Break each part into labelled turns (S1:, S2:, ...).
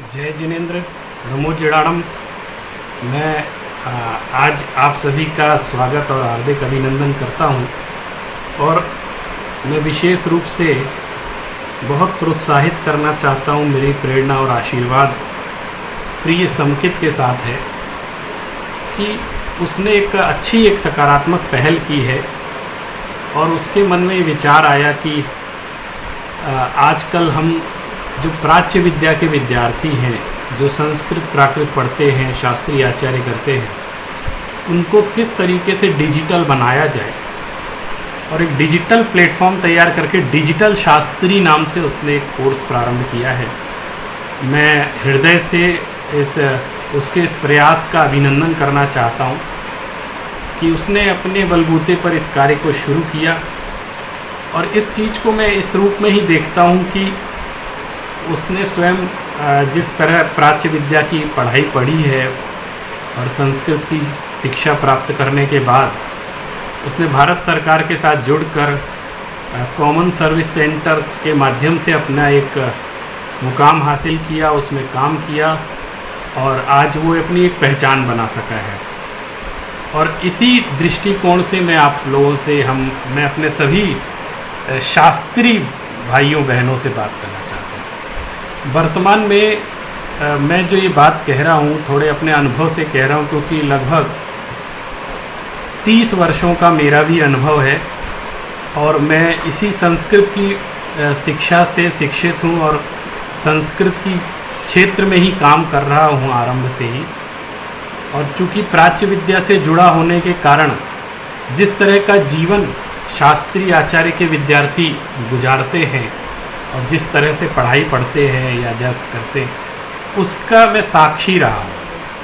S1: जय जिनेन्द्र, नमो जिड़ाणम। मैं आज आप सभी का स्वागत और हार्दिक अभिनंदन करता हूं और मैं विशेष रूप से बहुत प्रोत्साहित करना चाहता हूं। मेरी प्रेरणा और आशीर्वाद प्रिय समकित के साथ है कि उसने एक सकारात्मक पहल की है और उसके मन में ये विचार आया कि आजकल हम जो प्राच्य विद्या के विद्यार्थी हैं, जो संस्कृत प्राकृत पढ़ते हैं, शास्त्रीय आचार्य करते हैं, उनको किस तरीके से डिजिटल बनाया जाए और एक डिजिटल प्लेटफॉर्म तैयार करके डिजिटल शास्त्री नाम से उसने एक कोर्स प्रारंभ किया है। मैं हृदय से उसके इस प्रयास का अभिनंदन करना चाहता हूँ कि उसने अपने बलबूते पर इस कार्य को शुरू किया और इस चीज़ को मैं इस रूप में ही देखता हूँ कि उसने स्वयं जिस तरह प्राच्य विद्या की पढ़ाई पढ़ी है और संस्कृत की शिक्षा प्राप्त करने के बाद उसने भारत सरकार के साथ जुड़कर कॉमन सर्विस सेंटर के माध्यम से अपना एक मुकाम हासिल किया, उसमें काम किया और आज वो अपनी एक पहचान बना सका है। और इसी दृष्टिकोण से मैं आप लोगों से मैं अपने सभी शास्त्री भाइयों बहनों से बात करना चाहता हूँ। वर्तमान में मैं जो ये बात कह रहा हूँ थोड़े अपने अनुभव से कह रहा हूँ, क्योंकि लगभग 30 वर्षों का मेरा भी अनुभव है और मैं इसी संस्कृत की शिक्षा से शिक्षित हूँ और संस्कृत की क्षेत्र में ही काम कर रहा हूँ आरंभ से ही। और चूँकि प्राच्य विद्या से जुड़ा होने के कारण जिस तरह का जीवन शास्त्रीय आचार्य के विद्यार्थी गुजारते हैं और जिस तरह से पढ़ाई पढ़ते हैं या जब करते हैं उसका मैं साक्षी रहा हूँ।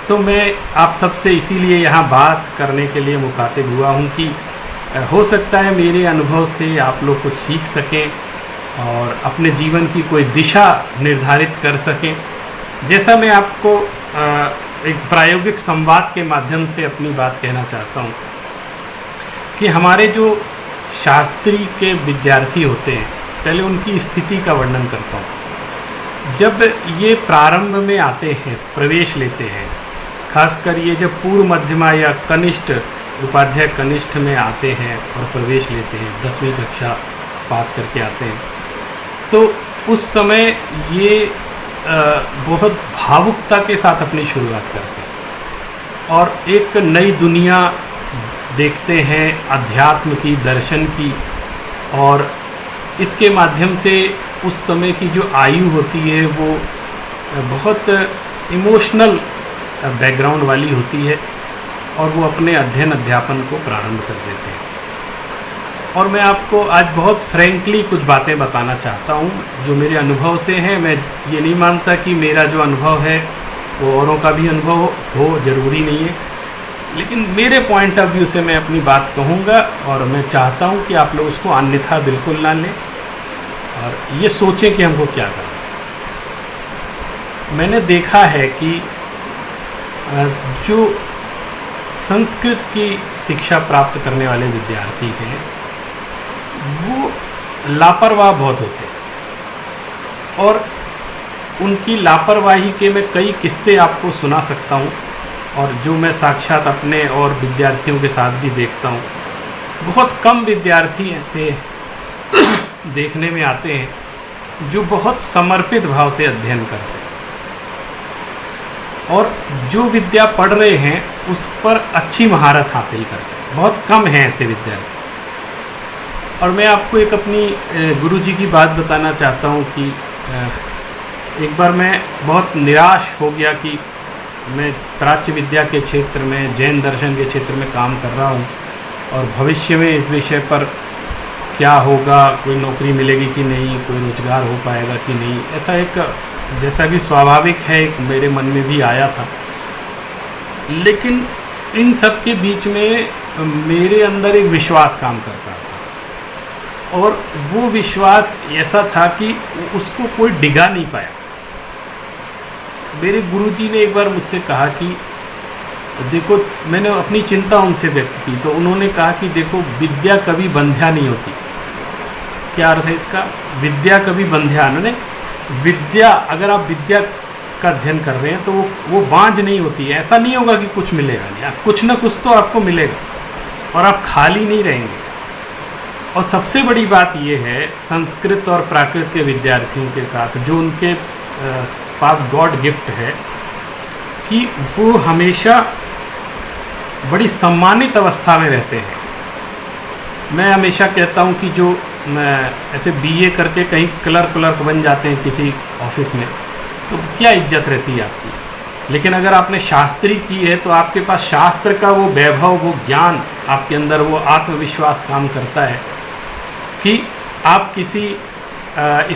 S1: तो मैं आप सबसे इसीलिए यहाँ बात करने के लिए मुखातिब हुआ हूँ कि हो सकता है मेरे अनुभव से आप लोग कुछ सीख सकें और अपने जीवन की कोई दिशा निर्धारित कर सकें। जैसा मैं आपको एक प्रायोगिक संवाद के माध्यम से अपनी बात कहना चाहता हूँ कि हमारे जो शास्त्री के विद्यार्थी होते हैं, पहले उनकी स्थिति का वर्णन करता हूँ। जब ये प्रारंभ में आते हैं, प्रवेश लेते हैं, खासकर ये जब पूर्व मध्यमा या कनिष्ठ उपाध्याय कनिष्ठ में आते हैं और प्रवेश लेते हैं, 10वीं कक्षा पास करके आते हैं, तो उस समय ये बहुत भावुकता के साथ अपनी शुरुआत करते हैं और एक नई दुनिया देखते हैं, अध्यात्म की, दर्शन की। और इसके माध्यम से उस समय की जो आयु होती है वो बहुत इमोशनल बैकग्राउंड वाली होती है और वो अपने अध्ययन अध्यापन को प्रारंभ कर देते हैं। और मैं आपको आज बहुत फ्रैंकली कुछ बातें बताना चाहता हूँ जो मेरे अनुभव से हैं। मैं ये नहीं मानता कि मेरा जो अनुभव है वो औरों का भी अनुभव हो, ज़रूरी नहीं है, लेकिन मेरे पॉइंट ऑफ व्यू से मैं अपनी बात कहूँगा और मैं चाहता हूँ कि आप लोग उसको अन्यथा बिल्कुल ना लें और ये सोचें कि हमको क्या करना। मैंने देखा है कि जो संस्कृत की शिक्षा प्राप्त करने वाले विद्यार्थी हैं वो लापरवाह बहुत होते हैं और उनकी लापरवाही के मैं कई किस्से आपको सुना सकता हूँ और जो मैं साक्षात अपने और विद्यार्थियों के साथ भी देखता हूँ। बहुत कम विद्यार्थी ऐसे देखने में आते हैं जो बहुत समर्पित भाव से अध्ययन करते हैं और जो विद्या पढ़ रहे हैं उस पर अच्छी महारत हासिल करते हैं। बहुत कम हैं ऐसे विद्यार्थी। और मैं आपको एक अपनी गुरुजी की बात बताना चाहता हूँ कि एक बार मैं बहुत निराश हो गया कि मैं प्राच्य विद्या के क्षेत्र में, जैन दर्शन के क्षेत्र में काम कर रहा हूँ और भविष्य में इस विषय पर क्या होगा, कोई नौकरी मिलेगी कि नहीं, कोई रोजगार हो पाएगा कि नहीं, ऐसा एक जैसा कि स्वाभाविक है एक मेरे मन में भी आया था। लेकिन इन सब के बीच में मेरे अंदर एक विश्वास काम करता था और वो विश्वास ऐसा था कि उसको कोई डिगा नहीं पाया। मेरे गुरुजी ने एक बार मुझसे कहा कि देखो, मैंने अपनी चिंता उनसे व्यक्त की तो उन्होंने कहा कि देखो, विद्या कभी बंध्या नहीं होती। क्या अर्थ है इसका? विद्या कभी बंध्या नहीं, विद्या अगर आप विद्या का अध्ययन कर रहे हैं तो वो बांझ नहीं होती है। ऐसा नहीं होगा कि कुछ मिलेगा नहीं, कुछ ना कुछ तो आपको मिलेगा और आप खाली नहीं रहेंगे। और सबसे बड़ी बात ये है संस्कृत और प्राकृत के विद्यार्थियों के साथ जो उनके पास गॉड गिफ्ट है कि वो हमेशा बड़ी सम्मानित अवस्था में रहते हैं। मैं हमेशा कहता हूँ कि जो ऐसे बीए करके कहीं क्लर्क बन जाते हैं किसी ऑफिस में, तो क्या इज्जत रहती है आपकी। लेकिन अगर आपने शास्त्री की है तो आपके पास शास्त्र का वो वैभव, वो ज्ञान, आपके अंदर वो आत्मविश्वास काम करता है कि आप किसी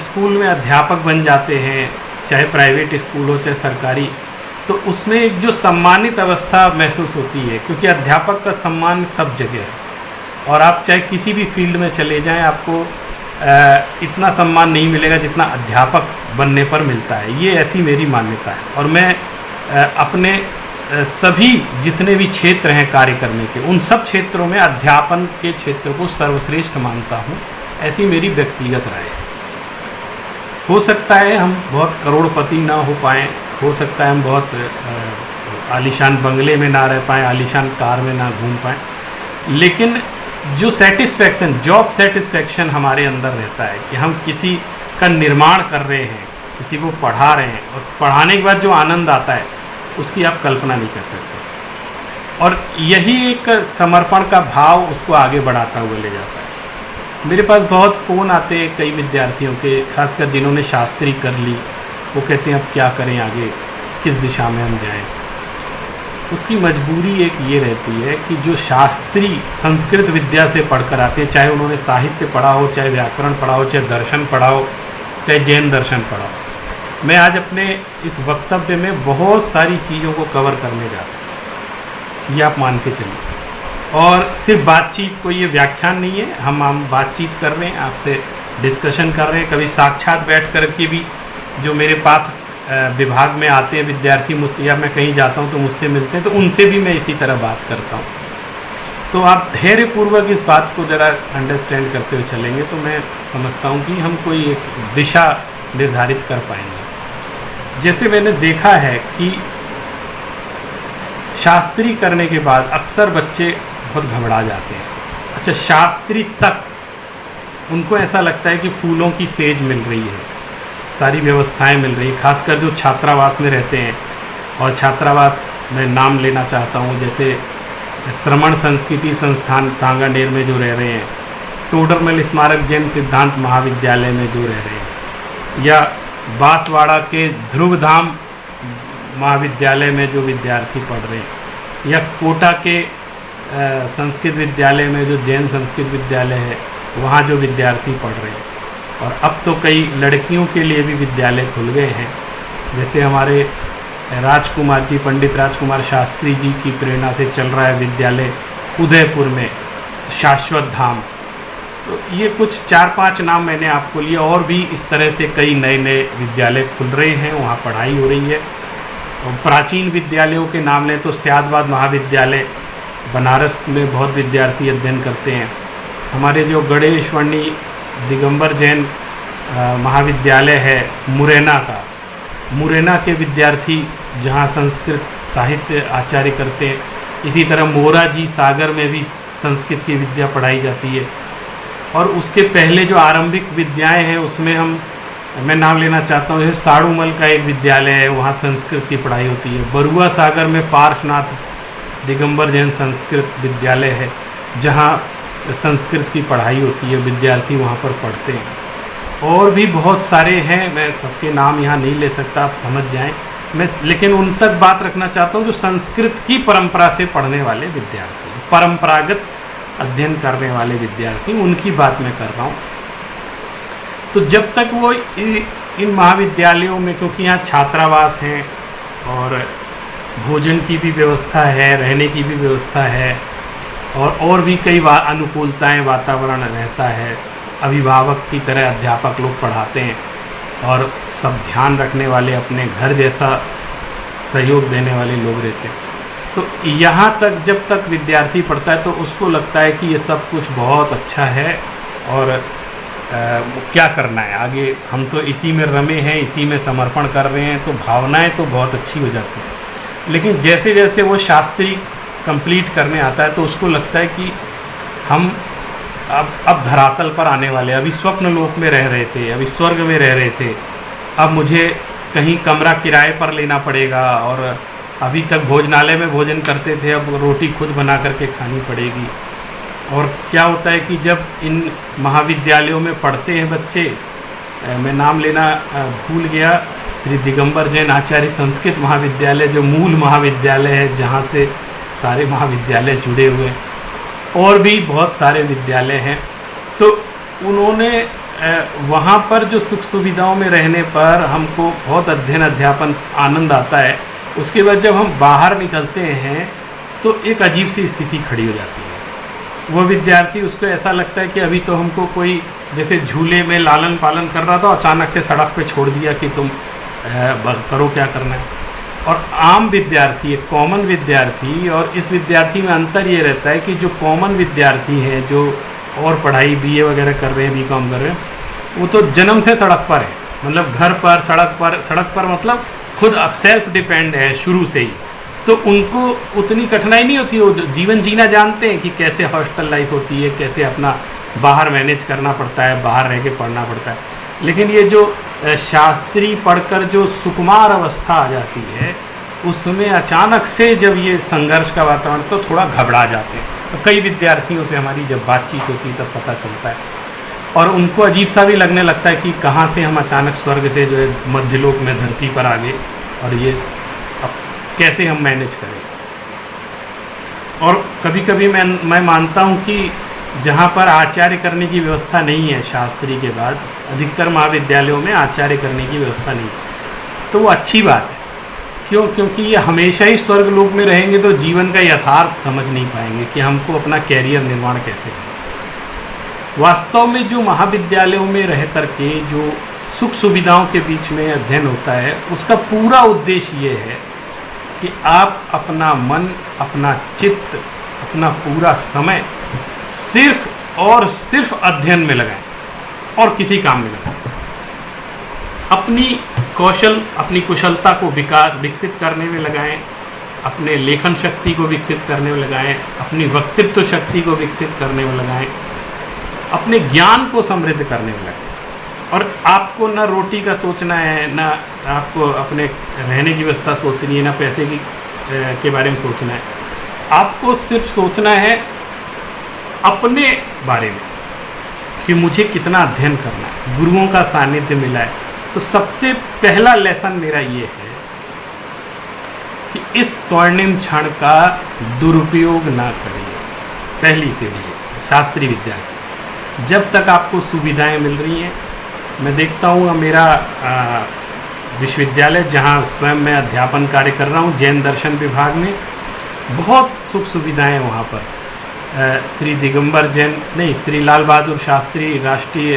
S1: स्कूल में अध्यापक बन जाते हैं, चाहे प्राइवेट स्कूल हो चाहे सरकारी, तो उसमें एक जो सम्मानित अवस्था महसूस होती है, क्योंकि अध्यापक का सम्मान सब जगह है। और आप चाहे किसी भी फील्ड में चले जाएं, आपको इतना सम्मान नहीं मिलेगा जितना अध्यापक बनने पर मिलता है। ये ऐसी मेरी मान्यता है। और मैं अपने सभी जितने भी क्षेत्र हैं कार्य करने के, उन सब क्षेत्रों में अध्यापन के क्षेत्र को सर्वश्रेष्ठ मानता हूँ। ऐसी मेरी व्यक्तिगत राय है। हो सकता है हम बहुत करोड़पति ना हो पाएँ, हो सकता है हम बहुत आलीशान बंगले में ना रह पाएँ, आलीशान कार में ना घूम पाएँ, लेकिन जो सेटिस्फैक्शन, जॉब सेटिस्फैक्शन हमारे अंदर रहता है कि हम किसी का निर्माण कर रहे हैं, किसी को पढ़ा रहे हैं, और पढ़ाने के बाद जो आनंद आता है उसकी आप कल्पना नहीं कर सकते। और यही एक समर्पण का भाव उसको आगे बढ़ाता हुआ ले जाता है। मेरे पास बहुत फ़ोन आते हैं कई विद्यार्थियों के, खासकर जिन्होंने शास्त्री कर ली, वो कहते हैं अब क्या करें, आगे किस दिशा में हम जाएं। उसकी मजबूरी एक ये रहती है कि जो शास्त्री संस्कृत विद्या से पढ़कर आते हैं, चाहे उन्होंने साहित्य पढ़ा हो, चाहे व्याकरण पढ़ा हो, चाहे दर्शन पढ़ा हो, चाहे जैन दर्शन पढ़ा हो। मैं आज अपने इस वक्तव्य में बहुत सारी चीज़ों को कवर करने जा रहा हूँ, ये आप मान के चलिए। और सिर्फ बातचीत, कोई ये व्याख्यान नहीं है, हम बातचीत कर रहे हैं, आपसे डिस्कशन कर रहे हैं। कभी साक्षात बैठ कर के भी जो मेरे पास विभाग में आते हैं विद्यार्थी, मुझसे, या मैं कहीं जाता हूं तो मुझसे मिलते हैं, तो उनसे भी मैं इसी तरह बात करता हूं। तो आप धैर्यपूर्वक इस बात को ज़रा अंडरस्टैंड करते हुए चलेंगे तो मैं समझता हूं कि हम कोई एक दिशा निर्धारित कर पाएंगे। जैसे मैंने देखा है कि शास्त्री करने के बाद अक्सर बच्चे बहुत घबरा जाते हैं। अच्छा, शास्त्री तक उनको ऐसा लगता है कि फूलों की सेज मिल रही है, सारी व्यवस्थाएं मिल रही हैं, खासकर जो छात्रावास में रहते हैं। और छात्रावास में नाम लेना चाहता हूं, जैसे श्रमण संस्कृति संस्थान सांगानेर में जो रह रहे हैं, टोडरमल स्मारक जैन सिद्धांत महाविद्यालय में जो रह रहे हैं, या बांसवाड़ा के ध्रुवधाम महाविद्यालय में जो विद्यार्थी पढ़ रहे हैं, या कोटा के संस्कृत विद्यालय में जो जैन संस्कृत विद्यालय है वहाँ जो विद्यार्थी पढ़ रहे हैं। और अब तो कई लड़कियों के लिए भी विद्यालय खुल गए हैं, जैसे हमारे राजकुमार जी, पंडित राजकुमार शास्त्री जी की प्रेरणा से चल रहा है विद्यालय उदयपुर में, शाश्वत धाम। तो ये कुछ 4-5 नाम मैंने आपको लिए, और भी इस तरह से कई नए नए विद्यालय खुल रहे हैं, वहाँ पढ़ाई हो रही है। और प्राचीन विद्यालयों के नाम लें तो स्यादवाद महाविद्यालय बनारस में बहुत विद्यार्थी अध्ययन करते हैं। हमारे जो गणेशवर्णी दिगंबर जैन महाविद्यालय है मुरैना का, मुरैना के विद्यार्थी जहाँ संस्कृत साहित्य आचार्य करते हैं। इसी तरह मोराजी सागर में भी संस्कृत की विद्या पढ़ाई जाती है। और उसके पहले जो आरंभिक विद्याएं हैं उसमें मैं नाम लेना चाहता हूँ, जैसे साड़ूमल का एक विद्यालय है, वहाँ संस्कृत की पढ़ाई होती है। बरुआ सागर में पार्श्वनाथ दिगंबर जैन संस्कृत विद्यालय है, जहाँ संस्कृत की पढ़ाई होती है, विद्यार्थी वहाँ पर पढ़ते हैं। और भी बहुत सारे हैं, मैं सबके नाम यहाँ नहीं ले सकता, आप समझ जाएं। मैं लेकिन उन तक बात रखना चाहता हूँ जो संस्कृत की परंपरा से पढ़ने वाले विद्यार्थी, परंपरागत अध्ययन करने वाले विद्यार्थी, उनकी बात मैं कर रहा हूँ। तो जब तक वो इन महाविद्यालयों में, क्योंकि यहाँ छात्रावास हैं और भोजन की भी व्यवस्था है, रहने की भी व्यवस्था है, और भी कई अनुकूलताएं, वातावरण रहता है, अभिभावक की तरह अध्यापक लोग पढ़ाते हैं, और सब ध्यान रखने वाले, अपने घर जैसा सहयोग देने वाले लोग रहते हैं। तो यहाँ तक जब तक विद्यार्थी पढ़ता है तो उसको लगता है कि ये सब कुछ बहुत अच्छा है, और क्या करना है आगे, हम तो इसी में रमे हैं, इसी में समर्पण कर रहे हैं, तो भावनाएं तो बहुत अच्छी हो जाती हैं। लेकिन जैसे जैसे वो शास्त्री कंप्लीट करने आता है तो उसको लगता है कि हम अब धरातल पर आने वाले, अभी स्वप्न लोक में रह रहे थे, अभी स्वर्ग में रह रहे थे, अब मुझे कहीं कमरा किराए पर लेना पड़ेगा, और अभी तक भोजनालय में भोजन करते थे, अब रोटी खुद बना करके खानी पड़ेगी। और क्या होता है कि जब इन महाविद्यालयों में पढ़ते हैं बच्चे, मैं नाम लेना भूल गया, श्री दिगंबर जैन आचार्य संस्कृत महाविद्यालय जो मूल महाविद्यालय है जहाँ से सारे महाविद्यालय जुड़े हुए हैं, और भी बहुत सारे विद्यालय हैं, तो उन्होंने वहाँ पर जो सुख सुविधाओं में रहने पर हमको बहुत अध्ययन अध्यापन आनंद आता है। उसके बाद जब हम बाहर निकलते हैं तो एक अजीब सी स्थिति खड़ी हो जाती है। वो विद्यार्थी, उसको ऐसा लगता है कि अभी तो हमको कोई जैसे झूले में लालन पालन कर रहा था, अचानक से सड़क पे छोड़ दिया कि तुम करो क्या करना है। और आम विद्यार्थी, एक कॉमन विद्यार्थी, और इस विद्यार्थी में अंतर ये रहता है कि जो कॉमन विद्यार्थी हैं, जो और पढ़ाई बीए वगैरह कर रहे हैं, बीकॉम कर रहे हैं, वो तो जन्म से सड़क पर है, मतलब घर पर, सड़क पर मतलब खुद अब सेल्फ डिपेंड है शुरू से ही, तो उनको उतनी कठिनाई नहीं होती। वो जीवन जीना जानते हैं कि कैसे हॉस्टल लाइफ होती है, कैसे अपना बाहर मैनेज करना पड़ता है, बाहर रह के पढ़ना पड़ता है। लेकिन ये जो शास्त्री पढ़कर जो सुकुमार अवस्था आ जाती है, उसमें अचानक से जब ये संघर्ष का वातावरण, तो थोड़ा घबरा जाते हैं। तो कई विद्यार्थियों से हमारी जब बातचीत होती है तब पता चलता है, और उनको अजीब सा भी लगने लगता है कि कहाँ से हम अचानक स्वर्ग से जो है मध्यलोक में धरती पर आ गए, और ये अब कैसे हम मैनेज करें। और कभी कभी मैं मानता हूँ कि जहाँ पर आचार्य करने की व्यवस्था नहीं है शास्त्री के बाद, अधिकतर महाविद्यालयों में आचार्य करने की व्यवस्था नहीं, तो वो अच्छी बात है। क्यों? क्योंकि ये हमेशा ही स्वर्ग लोक में रहेंगे तो जीवन का यथार्थ समझ नहीं पाएंगे कि हमको अपना कैरियर निर्माण कैसे करें। वास्तव में जो महाविद्यालयों में रह करके जो सुख सुविधाओं के बीच में अध्ययन होता है, उसका पूरा उद्देश्य ये है कि आप अपना मन, अपना चित्त, अपना पूरा समय सिर्फ और सिर्फ अध्ययन में लगाएं और किसी काम में लगाएं। अपनी कौशल, अपनी कुशलता को विकसित करने में लगाएं, अपने लेखन शक्ति को विकसित करने में लगाएं, अपनी वक्तृत्व शक्ति को विकसित करने में लगाएं, अपने ज्ञान को समृद्ध करने में लगाएं। और आपको ना रोटी का सोचना है, ना आपको अपने रहने की व्यवस्था सोचनी है, ना पैसे के बारे में सोचना है। आपको सिर्फ सोचना है अपने बारे में कि मुझे कितना अध्ययन करना है, गुरुओं का सानिध्य मिला है। तो सबसे पहला लेसन मेरा ये है कि इस स्वर्णिम क्षण का दुरुपयोग ना करिए। पहली सीढ़ी है शास्त्री विद्या। जब तक आपको सुविधाएं मिल रही हैं, मैं देखता हूँ मेरा विश्वविद्यालय जहाँ स्वयं मैं अध्यापन कार्य कर रहा हूँ, जैन दर्शन विभाग में बहुत सुख सुविधाएं वहाँ पर। श्री दिगंबर जैन नहीं, श्री लाल बहादुर शास्त्री राष्ट्रीय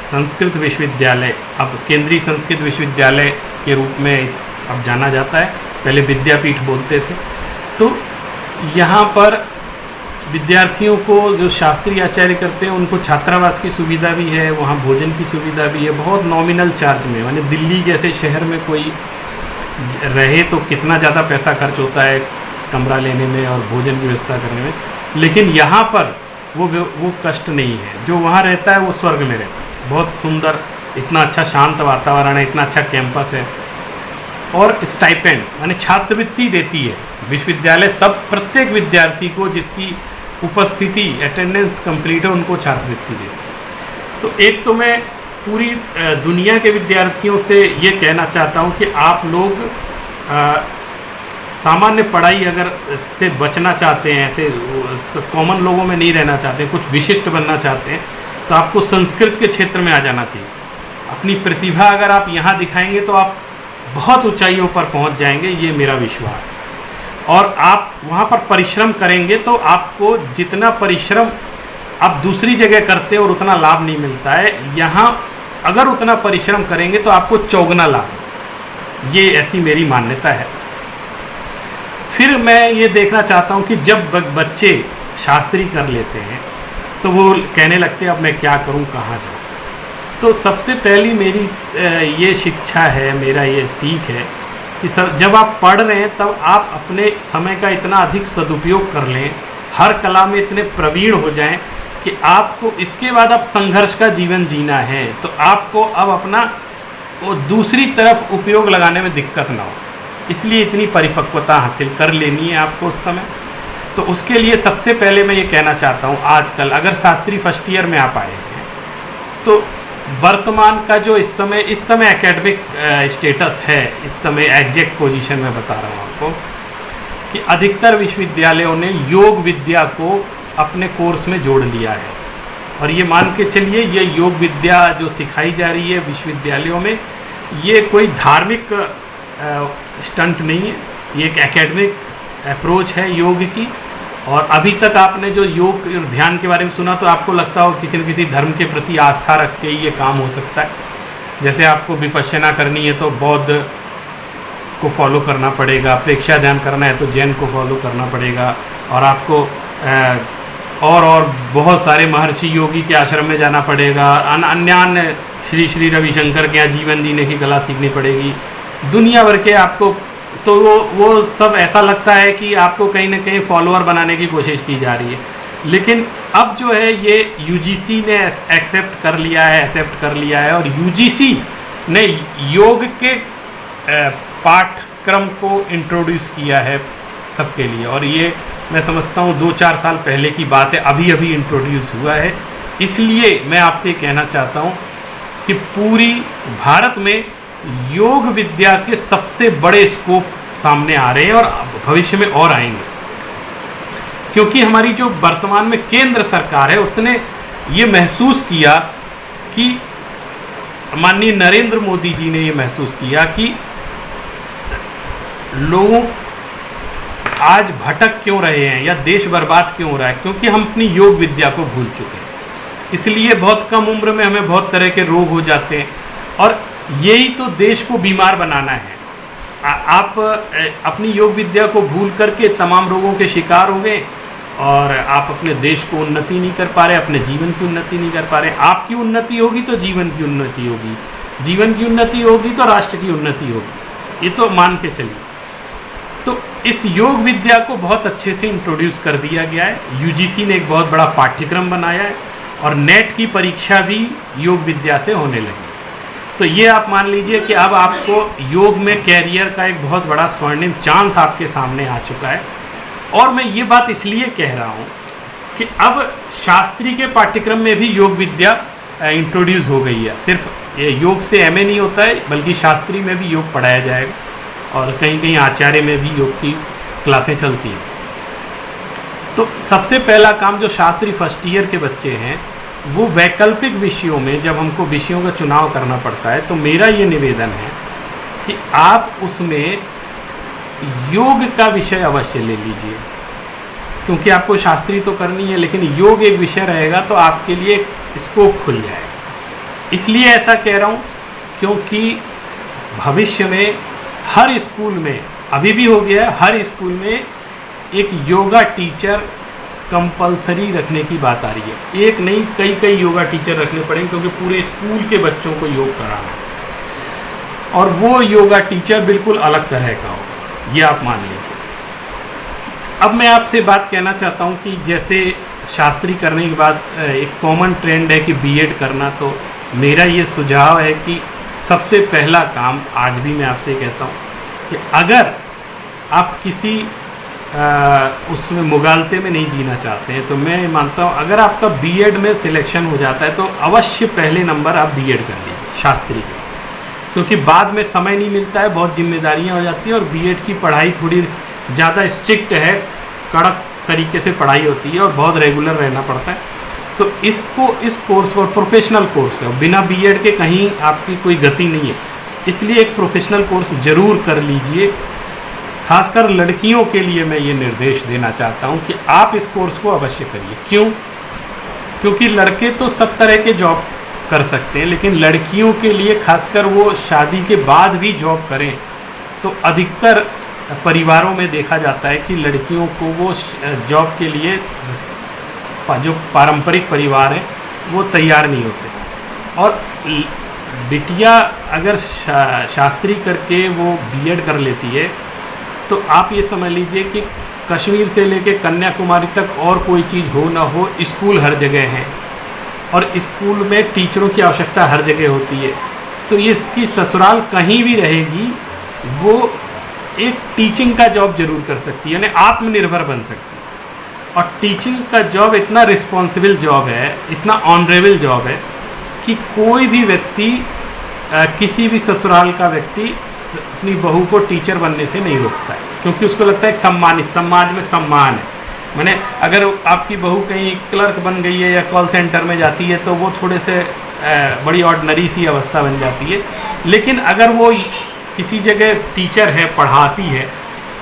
S1: संस्कृत विश्वविद्यालय, अब केंद्रीय संस्कृत विश्वविद्यालय के रूप में अब जाना जाता है, पहले विद्यापीठ बोलते थे। तो यहाँ पर विद्यार्थियों को जो शास्त्री आचार्य करते हैं उनको छात्रावास की सुविधा भी है, वहाँ भोजन की सुविधा भी है, बहुत नॉमिनल चार्ज में। माने दिल्ली जैसे शहर में कोई रहे तो कितना ज़्यादा पैसा खर्च होता है कमरा लेने में और भोजन की व्यवस्था करने में, लेकिन यहाँ पर वो कष्ट नहीं है। जो वहाँ रहता है वो स्वर्ग में रहता है। बहुत सुंदर, इतना अच्छा शांत वातावरण है, इतना अच्छा कैंपस है, और स्टाइपेंड माने छात्रवृत्ति देती है विश्वविद्यालय सब प्रत्येक विद्यार्थी को जिसकी उपस्थिति अटेंडेंस कंप्लीट है उनको छात्रवृत्ति देती है। तो एक तो मैं पूरी दुनिया के विद्यार्थियों से ये कहना चाहता हूँ कि आप लोग सामान्य पढ़ाई अगर से बचना चाहते हैं, ऐसे कॉमन लोगों में नहीं रहना चाहते, कुछ विशिष्ट बनना चाहते हैं, तो आपको संस्कृत के क्षेत्र में आ जाना चाहिए। अपनी प्रतिभा अगर आप यहाँ दिखाएंगे तो आप बहुत ऊंचाइयों पर पहुँच जाएंगे, ये मेरा विश्वास है। और आप वहाँ पर परिश्रम करेंगे तो आपको जितना परिश्रम आप दूसरी जगह करते हैं और उतना लाभ नहीं मिलता है, यहाँ अगर उतना परिश्रम करेंगे तो आपको चौगुना लाभ। ये ऐसी मेरी मान्यता है। फिर मैं ये देखना चाहता हूँ कि जब बच्चे शास्त्री कर लेते हैं तो वो कहने लगते हैं अब मैं क्या करूँ, कहाँ जाऊँ। तो सबसे पहली मेरी ये शिक्षा है, मेरा ये सीख है कि जब आप पढ़ रहे हैं तब आप अपने समय का इतना अधिक सदुपयोग कर लें, हर कला में इतने प्रवीण हो जाएं कि आपको इसके बाद अब संघर्ष का जीवन जीना है, तो आपको अब अपना वो दूसरी तरफ उपयोग लगाने में दिक्कत ना हो। इसलिए इतनी परिपक्वता हासिल कर लेनी है आपको उस समय। तो उसके लिए सबसे पहले मैं ये कहना चाहता हूँ, आजकल अगर शास्त्री फर्स्ट ईयर में आप आए हैं तो वर्तमान का जो इस समय एकेडमिक स्टेटस है, इस समय एग्जैक्ट पोजीशन में बता रहा हूँ आपको कि अधिकतर विश्वविद्यालयों ने योग विद्या को अपने कोर्स में जोड़ लिया है। और ये मान के चलिए, ये योग विद्या जो सिखाई जा रही है विश्वविद्यालयों में, ये कोई धार्मिक स्टंट नहीं है, ये एक एकेडमिक अप्रोच है योग की। और अभी तक आपने जो योग और ध्यान के बारे में सुना तो आपको लगता हो किसी न किसी धर्म के प्रति आस्था रख के ये काम हो सकता है। जैसे आपको विपश्यना करनी है तो बौद्ध को फॉलो करना पड़ेगा, प्रेक्षा ध्यान करना है तो जैन को फॉलो करना पड़ेगा, और आपको और बहुत सारे महर्षि योगी के आश्रम में जाना पड़ेगा, अन्य श्री रविशंकर के यहाँ जीवन जीने की कला सीखनी पड़ेगी, दुनिया भर के आपको। तो वो सब ऐसा लगता है कि आपको कहीं ना कहीं फॉलोअर बनाने की कोशिश की जा रही है। लेकिन अब जो है ये यूजीसी ने एक्सेप्ट कर लिया है और यूजीसी ने योग के पाठ्यक्रम को इंट्रोड्यूस किया है सबके लिए। और ये मैं समझता हूँ 2-4 साल पहले की बात है, अभी इंट्रोड्यूस हुआ है। इसलिए मैं आपसे कहना चाहता हूँ कि पूरी भारत में योग विद्या के सबसे बड़े स्कोप सामने आ रहे हैं और भविष्य में और आएंगे, क्योंकि हमारी जो वर्तमान में केंद्र सरकार है उसने ये महसूस किया कि माननीय नरेंद्र मोदी जी ने ये महसूस किया कि लोग आज भटक क्यों रहे हैं या देश बर्बाद क्यों हो रहा है, क्योंकि हम अपनी योग विद्या को भूल चुके हैं। इसलिए बहुत कम उम्र में हमें बहुत तरह के रोग हो जाते हैं और यही तो देश को बीमार बनाना है। आप अपनी योग विद्या को भूल करके तमाम रोगों के शिकार हो गए और आप अपने देश को उन्नति नहीं कर पा रहे, अपने जीवन की उन्नति नहीं कर पा रहे। आपकी उन्नति होगी तो जीवन की उन्नति होगी, जीवन की उन्नति होगी तो राष्ट्र की उन्नति होगी, ये तो मान के चलिए। तो इस योग विद्या को बहुत अच्छे से इंट्रोड्यूस कर दिया गया है। यूजीसी ने एक बहुत बड़ा पाठ्यक्रम बनाया है और नेट की परीक्षा भी योग विद्या से होने लगी। तो ये आप मान लीजिए कि अब आपको योग में कैरियर का एक बहुत बड़ा स्वर्णिम चांस आपके सामने आ चुका है। और मैं ये बात इसलिए कह रहा हूँ कि अब शास्त्री के पाठ्यक्रम में भी योग विद्या इंट्रोड्यूस हो गई है। सिर्फ योग से एमए नहीं होता है, बल्कि शास्त्री में भी योग पढ़ाया जाएगा और कहीं कहीं आचार्य में भी योग की क्लासें चलती हैं। तो सबसे पहला काम जो शास्त्री फर्स्ट ईयर के बच्चे हैं, वो वैकल्पिक विषयों में जब हमको विषयों का चुनाव करना पड़ता है, तो मेरा ये निवेदन है कि आप उसमें योग का विषय अवश्य ले लीजिए, क्योंकि आपको शास्त्री तो करनी है, लेकिन योग एक विषय रहेगा तो आपके लिए स्कोप खुल जाएगा। इसलिए ऐसा कह रहा हूँ क्योंकि भविष्य में हर स्कूल में, अभी भी हो गया है, हर स्कूल में एक योगा टीचर कंपलसरी रखने की बात आ रही है। एक नहीं, कई योगा टीचर रखने पड़ेंगे, क्योंकि पूरे स्कूल के बच्चों को योग कराना है और वो योगा टीचर बिल्कुल अलग तरह का होगा, ये आप मान लीजिए। अब मैं आपसे बात कहना चाहता हूँ कि जैसे शास्त्री करने के बाद एक कॉमन ट्रेंड है कि बीएड करना, तो मेरा ये सुझाव है कि सबसे पहला काम आज भी मैं आपसे कहता हूँ कि अगर आप किसी उसमें मुगालते में नहीं जीना चाहते हैं, तो मैं मानता हूँ अगर आपका बीएड में सिलेक्शन हो जाता है तो अवश्य पहले नंबर आप बीएड कर लीजिए शास्त्री के, क्योंकि बाद में समय नहीं मिलता है, बहुत जिम्मेदारियाँ हो जाती हैं और बीएड की पढ़ाई थोड़ी ज़्यादा स्ट्रिक्ट है, कड़क तरीके से पढ़ाई होती है और बहुत रेगुलर रहना पड़ता है। तो इस कोर्स को प्रोफेशनल कोर्स है, बिना बीएड के कहीं आपकी कोई गति नहीं है, इसलिए एक प्रोफेशनल कोर्स ज़रूर कर लीजिए। खासकर लड़कियों के लिए मैं ये निर्देश देना चाहता हूँ कि आप इस कोर्स को अवश्य करिए। क्यों? क्योंकि लड़के तो सब तरह के जॉब कर सकते हैं, लेकिन लड़कियों के लिए खासकर वो शादी के बाद भी जॉब करें तो अधिकतर परिवारों में देखा जाता है कि लड़कियों को वो जॉब के लिए जो पारंपरिक परिवार हैं वो तैयार नहीं होते। और बिटिया अगर शास्त्री करके वो बीएड कर लेती है तो आप ये समझ लीजिए कि कश्मीर से लेके कन्याकुमारी तक और कोई चीज़ हो ना हो, स्कूल हर जगह हैं और स्कूल में टीचरों की आवश्यकता हर जगह होती है। तो ये इसकी ससुराल कहीं भी रहेगी, वो एक टीचिंग का जॉब जरूर कर सकती है, यानी आत्मनिर्भर बन सकती है। और टीचिंग का जॉब इतना रिस्पॉन्सिबल जॉब है, इतना ऑनरेबल जॉब है कि कोई भी व्यक्ति, किसी भी ससुराल का व्यक्ति अपनी बहू को टीचर बनने से नहीं रोकता है, क्योंकि उसको लगता है एक सम्मानित, समाज में सम्मान है। मैंने अगर आपकी बहू कहीं क्लर्क बन गई है या कॉल सेंटर में जाती है तो वो थोड़े से बड़ी ऑर्डिनरी सी अवस्था बन जाती है, लेकिन अगर वो किसी जगह टीचर है, पढ़ाती है,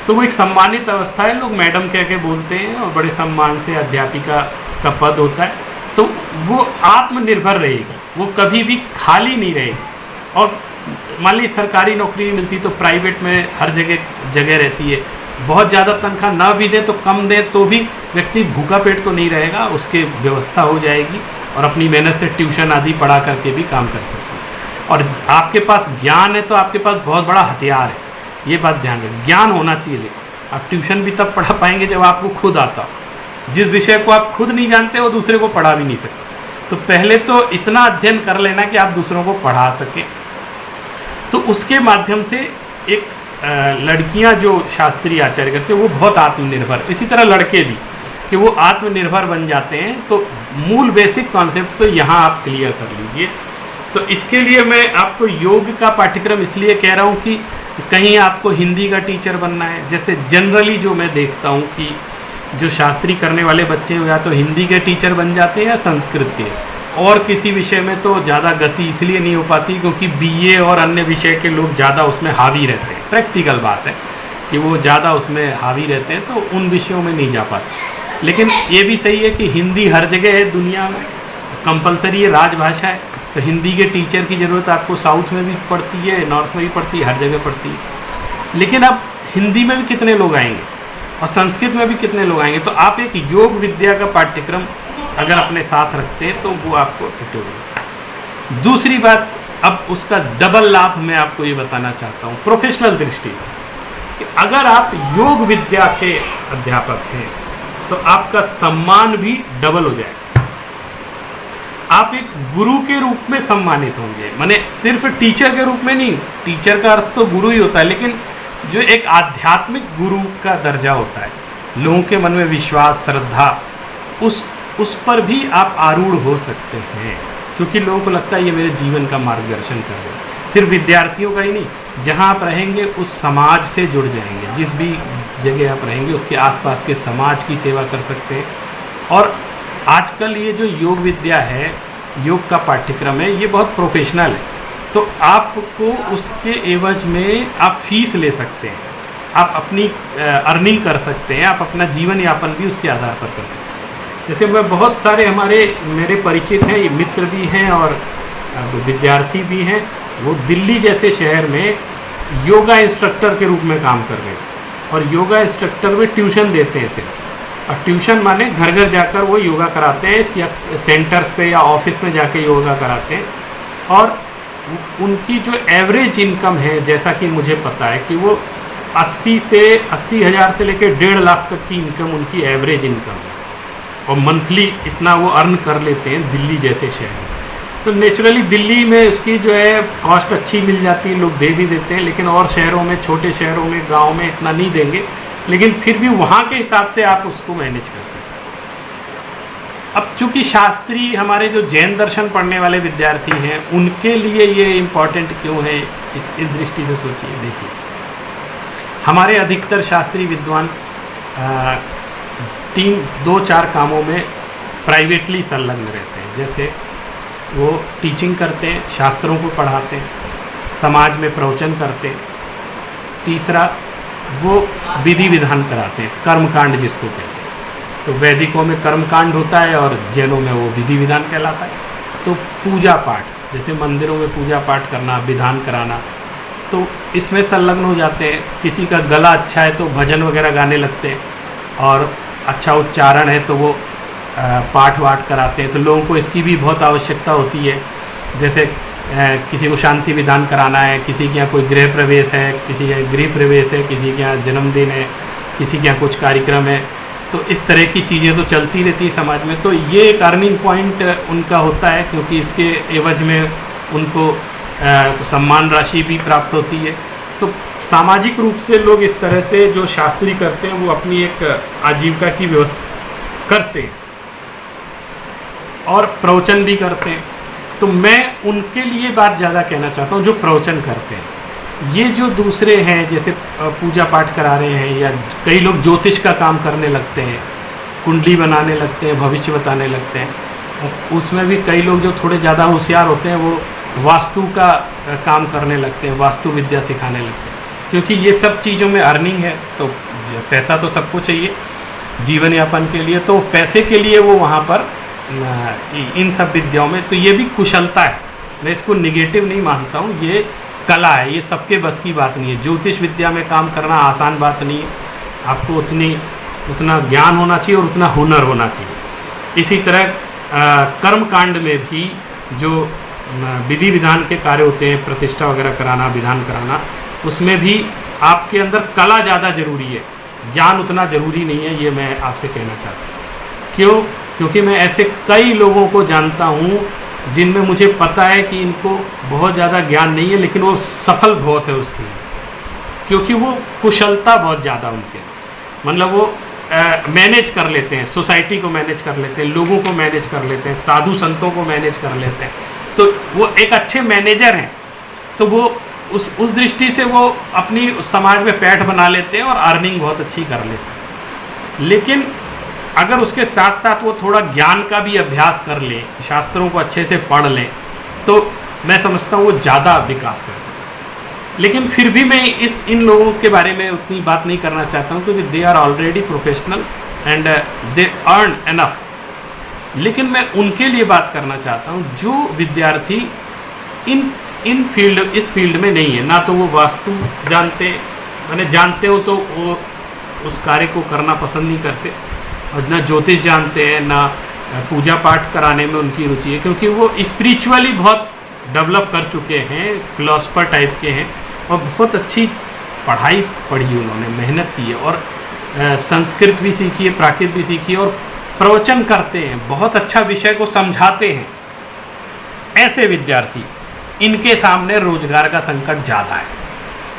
S1: तो वो एक सम्मानित अवस्था है, लोग मैडम कह के बोलते हैं और बड़े सम्मान से अध्यापिका का पद होता है। तो वो आत्मनिर्भर रहेगी, वो कभी भी खाली नहीं रहेगी। और मान लीजिए सरकारी नौकरी नहीं मिलती तो प्राइवेट में हर जगह रहती है, बहुत ज़्यादा तनख्वाह ना भी दे तो कम दे तो भी व्यक्ति भूखा पेट तो नहीं रहेगा, उसके व्यवस्था हो जाएगी और अपनी मेहनत से ट्यूशन आदि पढ़ा करके भी काम कर सकते हैं। और आपके पास ज्ञान है तो आपके पास बहुत बड़ा हथियार है, ये बात ध्यान रखें। ज्ञान होना चाहिए, लेकिन आप ट्यूशन भी तब पढ़ा पाएंगे जब आपको खुद आता हो। जिस विषय को आप खुद नहीं जानते वो दूसरे को पढ़ा भी नहीं सकते। तो पहले तो इतना अध्ययन कर लेना कि आप दूसरों को पढ़ा सकें। तो उसके माध्यम से एक लड़कियां जो शास्त्रीय आचार्य करते हैं वो बहुत आत्मनिर्भर, इसी तरह लड़के भी कि वो आत्मनिर्भर बन जाते हैं। तो मूल बेसिक कॉन्सेप्ट तो यहाँ आप क्लियर कर लीजिए। तो इसके लिए मैं आपको योग का पाठ्यक्रम इसलिए कह रहा हूँ कि कहीं आपको हिंदी का टीचर बनना है, जैसे जनरली जो मैं देखता हूँ कि जो शास्त्री करने वाले बच्चे या तो हिंदी के टीचर बन जाते हैं या संस्कृत के, और किसी विषय में तो ज़्यादा गति इसलिए नहीं हो पाती क्योंकि बीए और अन्य विषय के लोग ज़्यादा उसमें हावी रहते हैं। प्रैक्टिकल बात है कि वो ज़्यादा उसमें हावी रहते हैं तो उन विषयों में नहीं जा पाते। लेकिन ये भी सही है कि हिंदी हर जगह है दुनिया में, कंपलसरी है, राजभाषा है। तो हिंदी के टीचर की ज़रूरत आपको साउथ में भी पड़ती है, नॉर्थ में भी पड़ती है, हर जगह पड़ती है। लेकिन अब हिंदी में भी कितने लोग आएंगे और संस्कृत में भी कितने लोग आएंगे। तो आप एक योग विद्या का पाठ्यक्रम अगर अपने साथ रखते हैं तो वो आपको सुटेबल होता है। दूसरी बात, अब उसका डबल लाभ मैं आपको ये बताना चाहता हूँ प्रोफेशनल दृष्टि से, कि अगर आप योग विद्या के अध्यापक हैं तो आपका सम्मान भी डबल हो जाएगा। आप एक गुरु के रूप में सम्मानित होंगे, माने सिर्फ टीचर के रूप में नहीं, टीचर का अर्थ तो गुरु ही होता है, लेकिन जो एक आध्यात्मिक गुरु का दर्जा होता है, लोगों के मन में विश्वास, श्रद्धा, उस पर भी आप आरूढ़ हो सकते हैं, क्योंकि लोगों को लगता है ये मेरे जीवन का मार्गदर्शन कर रहे हैं। सिर्फ विद्यार्थियों का ही नहीं, जहाँ आप रहेंगे उस समाज से जुड़ जाएंगे, जिस भी जगह आप रहेंगे उसके आसपास के समाज की सेवा कर सकते हैं। और आजकल ये जो योग विद्या है, योग का पाठ्यक्रम है, ये बहुत प्रोफेशनल है। तो आपको उसके एवज में आप फीस ले सकते हैं, आप अपनी अर्निंग कर सकते हैं, आप अपना जीवन यापन भी उसके आधार पर कर सकते हैं। जैसे मैं बहुत सारे मेरे परिचित हैं, ये मित्र भी हैं और विद्यार्थी भी हैं, वो दिल्ली जैसे शहर में योगा इंस्ट्रक्टर के रूप में काम कर रहे हैं और योगा इंस्ट्रक्टर में ट्यूशन देते हैं सिर्फ। और ट्यूशन माने घर घर जाकर वो योगा कराते हैं, इसकी सेंटर्स पे या ऑफिस में जाके योगा कराते हैं। और उनकी जो एवरेज इनकम है, जैसा कि मुझे पता है कि वो 80 हज़ार से लेकर 1.5 लाख तक की इनकम उनकी एवरेज इनकम है, और मंथली इतना वो अर्न कर लेते हैं दिल्ली जैसे शहर में। तो नेचुरली दिल्ली में उसकी जो है कॉस्ट अच्छी मिल जाती है, लोग दे भी देते हैं, लेकिन और शहरों में, छोटे शहरों में, गांव में इतना नहीं देंगे, लेकिन फिर भी वहाँ के हिसाब से आप उसको मैनेज कर सकते हैं। अब चूँकि शास्त्री हमारे जो जैन दर्शन पढ़ने वाले विद्यार्थी हैं उनके लिए ये इम्पॉर्टेंट क्यों है, इस दृष्टि से सोचिए। देखिए, हमारे अधिकतर शास्त्री विद्वान 2-4 कामों में प्राइवेटली संलग्न रहते हैं। जैसे वो टीचिंग करते हैं, शास्त्रों को पढ़ाते हैं, समाज में प्रवचन करते हैं। तीसरा, वो विधि विधान कराते हैं, कर्मकांड जिसको कहते हैं। तो वैदिकों में कर्मकांड होता है और जैनों में वो विधि विधान कहलाता है। तो पूजा पाठ, जैसे मंदिरों में पूजा पाठ करना, विधान कराना, तो इसमें संलग्न हो जाते हैं। किसी का गला अच्छा है तो भजन वगैरह गाने लगते हैं, और अच्छा उच्चारण है तो वो पाठ वाठ कराते हैं। तो लोगों को इसकी भी बहुत आवश्यकता होती है। जैसे किसी को शांति विधान कराना है, किसी के यहाँ कोई गृह प्रवेश है, किसी के यहाँ गृह प्रवेश है, किसी के यहाँ जन्मदिन है, किसी के यहाँ कुछ कार्यक्रम है। तो इस तरह की चीज़ें तो चलती रहती है समाज में। तो ये एक अर्निंग पॉइंट उनका होता है, क्योंकि इसके एवज में उनको सम्मान राशि भी प्राप्त होती है। तो सामाजिक रूप से लोग इस तरह से जो शास्त्री करते हैं वो अपनी एक आजीविका की व्यवस्था करते हैं और प्रवचन भी करते हैं। तो मैं उनके लिए बात ज़्यादा कहना चाहता हूँ जो प्रवचन करते हैं। ये जो दूसरे हैं जैसे पूजा पाठ करा रहे हैं, या कई लोग ज्योतिष का काम करने लगते हैं, कुंडली बनाने लगते हैं, भविष्य बताने लगते हैं। उसमें भी कई लोग जो थोड़े ज़्यादा होशियार होते हैं वो वास्तु का काम करने लगते हैं, वास्तु विद्या सिखाने लगते हैं। क्योंकि ये सब चीज़ों में अर्निंग है, तो पैसा तो सबको चाहिए जीवन यापन के लिए। तो पैसे के लिए वो वहाँ पर इन सब विद्याओं में, तो ये भी कुशलता है, मैं इसको निगेटिव नहीं मानता हूँ। ये कला है, ये सबके बस की बात नहीं है। ज्योतिष विद्या में काम करना आसान बात नहीं है, आपको उतना ज्ञान होना चाहिए और उतना हुनर होना चाहिए। इसी तरह कर्म कांड में भी जो विधि विधान के कार्य होते हैं, प्रतिष्ठा वगैरह कराना, विधान कराना, उसमें भी आपके अंदर कला ज़्यादा जरूरी है, ज्ञान उतना ज़रूरी नहीं है। ये मैं आपसे कहना चाहता हूँ। क्यों? क्योंकि मैं ऐसे कई लोगों को जानता हूँ जिनमें मुझे पता है कि इनको बहुत ज़्यादा ज्ञान नहीं है, लेकिन वो सफल बहुत है उसमें, क्योंकि वो कुशलता बहुत ज़्यादा उनके, मतलब वो मैनेज कर लेते हैं, सोसाइटी को मैनेज कर लेते हैं, लोगों को मैनेज कर लेते हैं, साधु संतों को मैनेज कर लेते हैं। तो वो एक अच्छे मैनेजर हैं। तो वो उस दृष्टि से वो अपनी समाज में पैठ बना लेते हैं और अर्निंग बहुत अच्छी कर लेते हैं। लेकिन अगर उसके साथ साथ वो थोड़ा ज्ञान का भी अभ्यास कर लें, शास्त्रों को अच्छे से पढ़ लें, तो मैं समझता हूँ वो ज़्यादा विकास कर सकते। लेकिन फिर भी मैं इन लोगों के बारे में उतनी बात नहीं करना चाहता हूँ, क्योंकि they are already professional and they earn enough. लेकिन मैं उनके लिए बात करना चाहता हूँ जो विद्यार्थी इस फील्ड में नहीं है, ना तो वो वास्तु जानते हो तो वो उस कार्य को करना पसंद नहीं करते, और ना ज्योतिष जानते हैं, ना पूजा पाठ कराने में उनकी रुचि है, क्योंकि वो स्पिरिचुअली बहुत डेवलप कर चुके हैं, फिलोसफर टाइप के हैं, और बहुत अच्छी पढ़ाई पढ़ी उन्होंने, मेहनत की है, और संस्कृत भी सीखी है, प्राकृत भी सीखी है, और प्रवचन करते हैं, बहुत अच्छा विषय को समझाते हैं। ऐसे विद्यार्थी, इनके सामने रोजगार का संकट ज़्यादा है।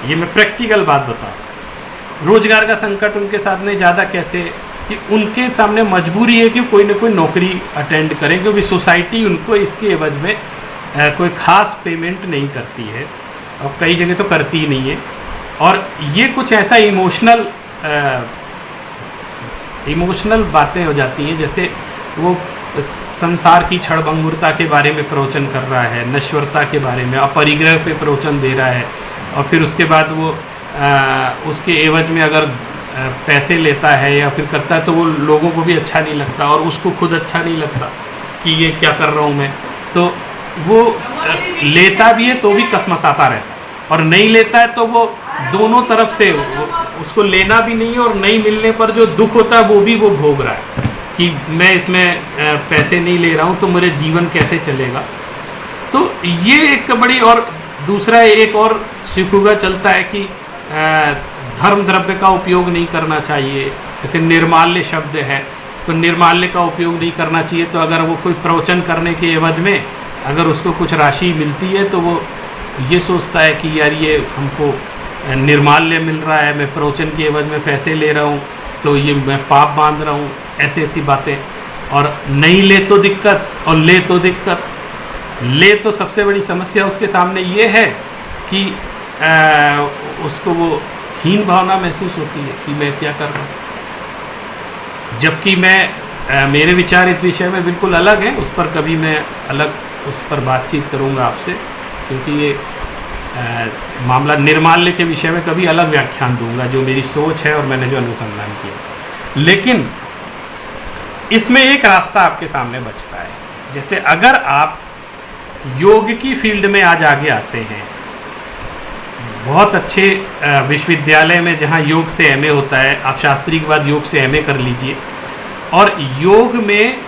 S1: ये मैं प्रैक्टिकल बात बता रहा हूँ। रोजगार का संकट उनके सामने ज़्यादा कैसे, कि उनके सामने मजबूरी है कि कोई ना कोई नौकरी अटेंड करें, क्योंकि सोसाइटी उनको इसके एवज में कोई ख़ास पेमेंट नहीं करती है, और कई जगह तो करती ही नहीं है। और ये कुछ ऐसा इमोशनल बातें हो जाती हैं, जैसे वो संसार की क्षणभंगुरता के बारे में प्रवचन कर रहा है, नश्वरता के बारे में, अपरिग्रह पे प्रवचन दे रहा है, और फिर उसके बाद वो उसके एवज में अगर पैसे लेता है या फिर करता है, तो वो लोगों को भी अच्छा नहीं लगता, और उसको खुद अच्छा नहीं लगता कि ये क्या कर रहा हूँ मैं। तो वो लेता भी है तो भी कसमसाता रहता है, और नहीं लेता है तो वो दोनों तरफ से उसको लेना भी नहीं है, और नहीं मिलने पर जो दुख होता है वो भी वो भोग रहा है कि मैं इसमें पैसे नहीं ले रहा हूँ तो मेरे जीवन कैसे चलेगा। तो ये एक बड़ी, और दूसरा एक और शिकुगा चलता है कि धर्म द्रव्य का उपयोग नहीं करना चाहिए। जैसे निर्माल्य शब्द है, तो निर्माल्य का उपयोग नहीं करना चाहिए। तो अगर वो कोई प्रवचन करने के एवज में अगर उसको कुछ राशि मिलती है तो वो ये सोचता है कि यार ये हमको निर्माल्य मिल रहा है, मैं प्रवचन के एवज में पैसे ले रहा हूँ, तो ये मैं पाप बांध रहा हूँ, ऐसी बातें। और नहीं ले तो दिक्कत, और ले तो दिक्कत। ले तो सबसे बड़ी समस्या उसके सामने ये है कि उसको वो हीन भावना महसूस होती है कि मैं क्या कर रहा हूँ। जबकि मेरे विचार इस विषय में बिल्कुल अलग हैं, उस पर कभी मैं अलग उस पर बातचीत करूँगा आपसे, क्योंकि ये मामला निर्माल्य के विषय में कभी अलग व्याख्यान दूंगा, जो मेरी सोच है और मैंने जो अनुसंधान किया। लेकिन इसमें एक रास्ता आपके सामने बचता है। जैसे अगर आप योग की फील्ड में आज आगे आते हैं, बहुत अच्छे विश्वविद्यालय में जहाँ योग से एमए होता है, आप शास्त्री के बाद योग से एमए कर लीजिए और योग में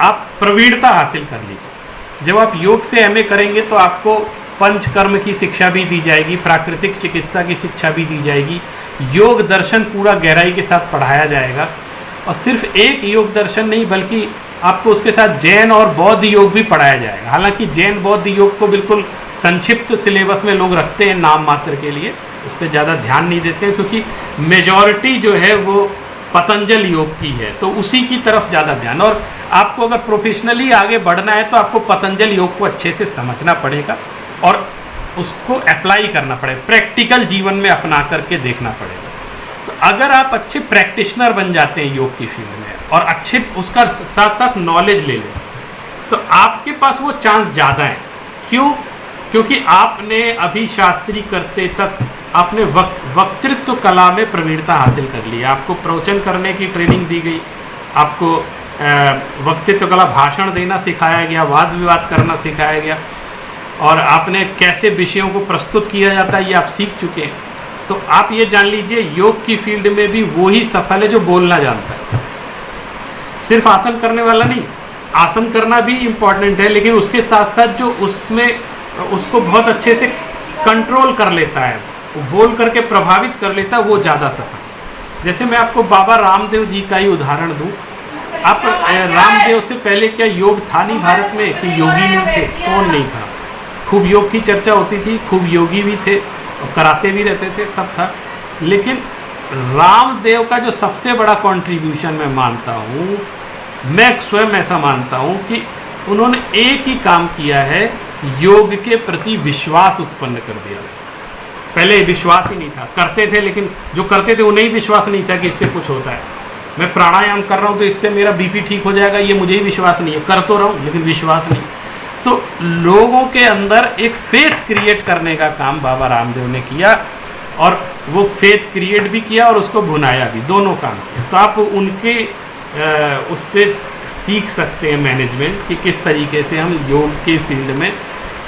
S1: आप प्रवीणता हासिल कर लीजिए। जब आप योग से एमए करेंगे तो आपको पंचकर्म की शिक्षा भी दी जाएगी, प्राकृतिक चिकित्सा की शिक्षा भी दी जाएगी, योग दर्शन पूरा गहराई के साथ पढ़ाया जाएगा। और सिर्फ एक योग दर्शन नहीं बल्कि आपको उसके साथ जैन और बौद्ध योग भी पढ़ाया जाएगा। हालांकि जैन बौद्ध योग को बिल्कुल संक्षिप्त सिलेबस में लोग रखते हैं नाम मात्र के लिए, उस पर ज़्यादा ध्यान नहीं देते हैं, क्योंकि मेजॉरिटी जो है वो पतंजल योग की है, तो उसी की तरफ ज़्यादा ध्यान। और आपको अगर प्रोफेशनली आगे बढ़ना है तो आपको पतंजल योग को अच्छे से समझना पड़ेगा और उसको अप्लाई करना पड़ेगा, प्रैक्टिकल जीवन में अपना करके देखना पड़ेगा। तो अगर आप अच्छे प्रैक्टिशनर बन जाते हैं योग की फील्ड में और अच्छे उसका साथ साथ नॉलेज ले लें, तो आपके पास वो चांस ज़्यादा है। क्यों? क्योंकि आपने अभी शास्त्री करते तक आपने वक्तृत्व कला में प्रवीणता हासिल कर ली है। आपको प्रवचन करने की ट्रेनिंग दी गई, आपको वक्तृत्व कला भाषण देना सिखाया गया, वाद विवाद करना सिखाया गया, और आपने कैसे विषयों को प्रस्तुत किया जाता है ये आप सीख चुके हैं। तो आप ये जान लीजिए योग की फील्ड में भी वो ही सफल है जो बोलना जानता है। सिर्फ आसन करने वाला नहीं, आसन करना भी इम्पॉर्टेंट है, लेकिन उसके साथ साथ जो उसमें उसको बहुत अच्छे से कंट्रोल कर लेता है, वो बोल करके प्रभावित कर लेता है, वो ज़्यादा सफल। जैसे मैं आपको बाबा रामदेव जी का ही उदाहरण दूँ। आप रामदेव से पहले क्या योग था नहीं भारत में कि योगी नहीं थे? कौन नहीं था? खूब योग की चर्चा होती थी, खूब योगी भी थे और कराते भी रहते थे, सब था। लेकिन रामदेव का जो सबसे बड़ा कंट्रीब्यूशन मैं मानता हूँ, मैं स्वयं ऐसा मानता हूँ कि उन्होंने एक ही काम किया है, योग के प्रति विश्वास उत्पन्न कर दिया। पहले विश्वास ही नहीं था, करते थे लेकिन जो करते थे उन्हें ही विश्वास नहीं था कि इससे कुछ होता है। मैं प्राणायाम कर रहा हूँ तो इससे मेरा बीपी ठीक हो जाएगा, ये मुझे ही विश्वास नहीं है, कर तो रहा हूँ लेकिन विश्वास नहीं। तो लोगों के अंदर एक फेथ क्रिएट करने का काम बाबा रामदेव ने किया, और वो फेथ क्रिएट भी किया और उसको भुनाया भी, दोनों काम किया। तो आप उनके उससे सीख सकते हैं मैनेजमेंट कि किस तरीके से हम योग के फील्ड में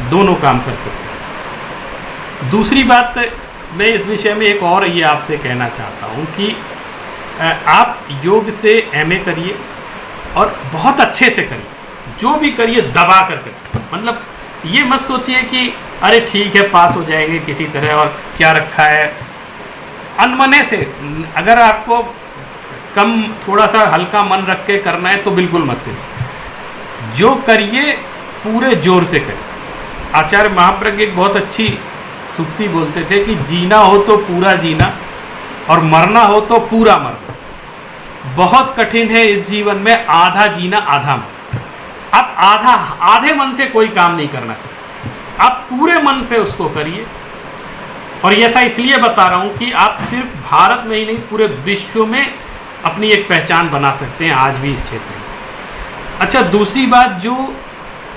S1: दोनों काम कर सकते हैं। दूसरी बात मैं इस विषय में एक और ये आपसे कहना चाहता हूँ कि आप योग से एमए करिए और बहुत अच्छे से करिए, जो भी करिए दबा कर करिए। मतलब ये मत सोचिए कि अरे ठीक है पास हो जाएंगे किसी तरह और क्या रखा है। अनमने से अगर आपको कम थोड़ा सा हल्का मन रख के करना है तो बिल्कुल मत करिए, जो करिए पूरे जोर से करिए। आचार्य महाप्रज्ञ एक बहुत अच्छी सूक्ति बोलते थे कि जीना हो तो पूरा जीना और मरना हो तो पूरा मरना। बहुत कठिन है इस जीवन में आधा जीना आधा मरना। आप आधे मन से कोई काम नहीं करना चाहिए, आप पूरे मन से उसको करिए। और ऐसा इसलिए बता रहा हूँ कि आप सिर्फ भारत में ही नहीं पूरे विश्व में अपनी एक पहचान बना सकते हैं आज भी इस क्षेत्र में। अच्छा, दूसरी बात, जो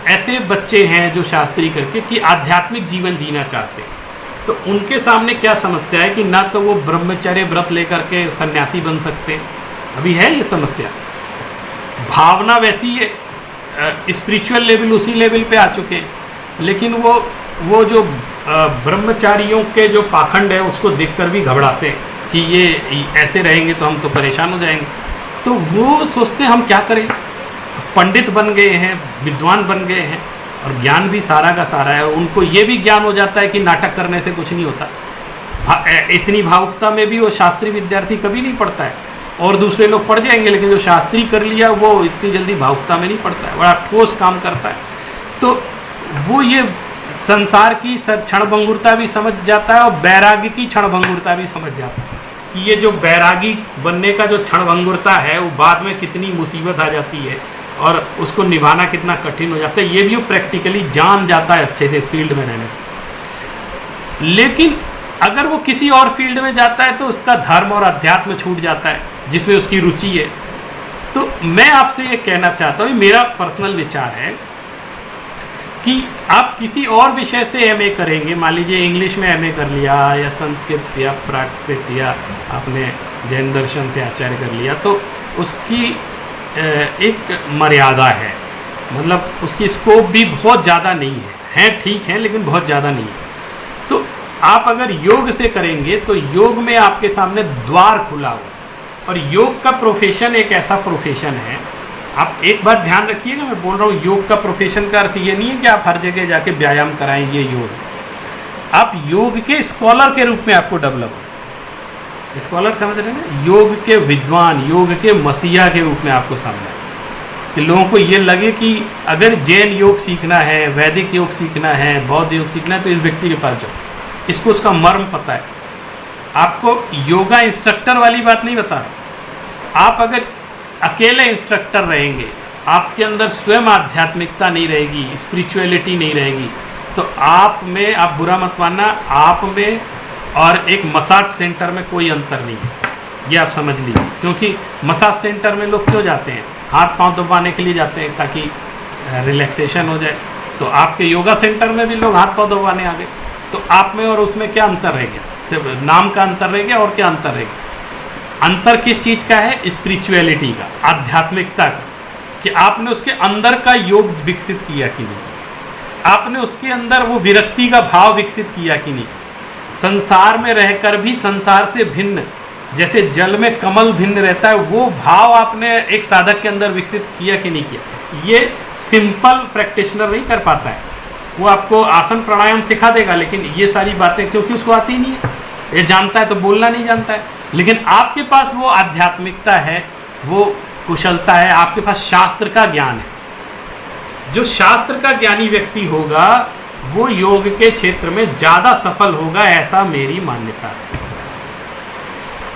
S1: ऐसे बच्चे हैं जो शास्त्री करके कि आध्यात्मिक जीवन जीना चाहते हैं, तो उनके सामने क्या समस्या है कि ना तो वो ब्रह्मचर्य व्रत लेकर के सन्यासी बन सकते हैं, अभी है ये समस्या। भावना वैसी है, स्पिरिचुअल लेवल उसी लेवल पे आ चुके हैं, लेकिन वो जो ब्रह्मचारियों के जो पाखंड है उसको देखकर भी घबराते हैं कि ये ऐसे रहेंगे तो हम तो परेशान हो जाएंगे। तो वो सोचते हैं हम क्या करें, पंडित बन गए हैं, विद्वान बन गए हैं और ज्ञान भी सारा का सारा है, उनको ये भी ज्ञान हो जाता है कि नाटक करने से कुछ नहीं होता। इतनी भावुकता में भी वो शास्त्री विद्यार्थी कभी नहीं पढ़ता है, और दूसरे लोग पढ़ जाएंगे, लेकिन जो शास्त्री कर लिया वो इतनी जल्दी भावुकता में नहीं पड़ता है, बड़ा ठोस काम करता है। तो वो ये संसार की क्षणभंगुरता भी समझ जाता है और बैरागी की क्षणभंगुरता भी समझ जाता है कि ये जो बैरागी बनने का जो क्षणभंगुरता है वो बाद में कितनी मुसीबत आ जाती है और उसको निभाना कितना कठिन हो जाता है, ये भी वो प्रैक्टिकली जान जाता है अच्छे से इस फील्ड में रहने। लेकिन अगर वो किसी और फील्ड में जाता है तो उसका धर्म और अध्यात्म छूट जाता है जिसमें उसकी रुचि है। तो मैं आपसे ये कहना चाहता हूँ, मेरा पर्सनल विचार है कि आप किसी और विषय से एमए करेंगे, मान लीजिए इंग्लिश में एमए कर लिया या संस्कृत या प्राकृत या आपने जैन दर्शन से आचार्य कर लिया, तो उसकी एक मर्यादा है, मतलब उसकी स्कोप भी बहुत ज़्यादा नहीं है ठीक है लेकिन बहुत ज़्यादा नहीं है। तो आप अगर योग से करेंगे तो योग में आपके सामने द्वार खुला हो, और योग का प्रोफेशन एक ऐसा प्रोफेशन है, आप एक बात ध्यान रखिएगा, मैं बोल रहा हूँ योग का प्रोफेशन का अर्थ ये नहीं है कि आप हर जगह जाके व्यायाम कराएं, ये योग। आप योग के स्कॉलर के रूप में आपको डेवलप, स्कॉलर समझ रहे हैं ना, योग के विद्वान, योग के मसीहा के रूप में आपको समझना है कि लोगों को ये लगे कि अगर जैन योग सीखना है, वैदिक योग सीखना है, बौद्ध योग सीखना है तो इस व्यक्ति के पास जाओ, इसको उसका मर्म पता है। आपको योगा इंस्ट्रक्टर वाली बात नहीं बता रहा। आप अगर अकेले इंस्ट्रक्टर रहेंगे, आपके अंदर स्वयं आध्यात्मिकता नहीं रहेगी, स्पिरिचुअलिटी नहीं रहेगी, तो आप में, आप बुरा मत मानना, आप में और एक मसाज सेंटर में कोई अंतर नहीं है, ये आप समझ लीजिए। क्योंकि मसाज सेंटर में लोग क्यों जाते हैं? हाथ पांव दबाने के लिए जाते हैं ताकि रिलैक्सेशन हो जाए। तो आपके योगा सेंटर में भी लोग हाथ पांव दबाने आ गए, तो आप में और उसमें क्या अंतर रह गया? सिर्फ नाम का अंतर रह गया, और क्या अंतर रह गया? अंतर किस चीज़ का है? स्पिरिचुअलिटी का, आध्यात्मिकता का, कि आपने उसके अंदर का योग विकसित किया कि नहीं, आपने उसके अंदर वो विरक्ति का भाव विकसित किया कि नहीं, संसार में रहकर भी संसार से भिन्न, जैसे जल में कमल भिन्न रहता है, वो भाव आपने एक साधक के अंदर विकसित किया कि नहीं किया। ये सिंपल प्रैक्टिशनर नहीं कर पाता है। वो आपको आसन प्राणायाम सिखा देगा, लेकिन ये सारी बातें क्योंकि उसको आती नहीं है, ये जानता है तो बोलना नहीं जानता है। लेकिन आपके पास वो आध्यात्मिकता है, वो कुशलता है, आपके पास शास्त्र का ज्ञान है। जो शास्त्र का ज्ञानी व्यक्ति होगा वो योग के क्षेत्र में ज़्यादा सफल होगा, ऐसा मेरी मान्यता है।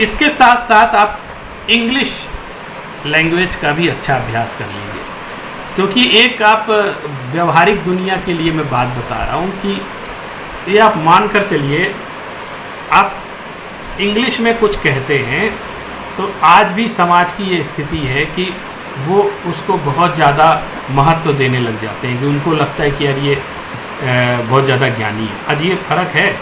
S1: इसके साथ साथ आप इंग्लिश लैंग्वेज का भी अच्छा अभ्यास कर लीजिए, क्योंकि एक आप व्यवहारिक दुनिया के लिए मैं बात बता रहा हूँ कि ये आप मान कर चलिए, आप इंग्लिश में कुछ कहते हैं तो आज भी समाज की ये स्थिति है कि वो उसको बहुत ज़्यादा महत्व देने लग जाते हैं, कि उनको लगता है कि यार ये बहुत ज़्यादा ज्ञानी है। आज ये फ़र्क है,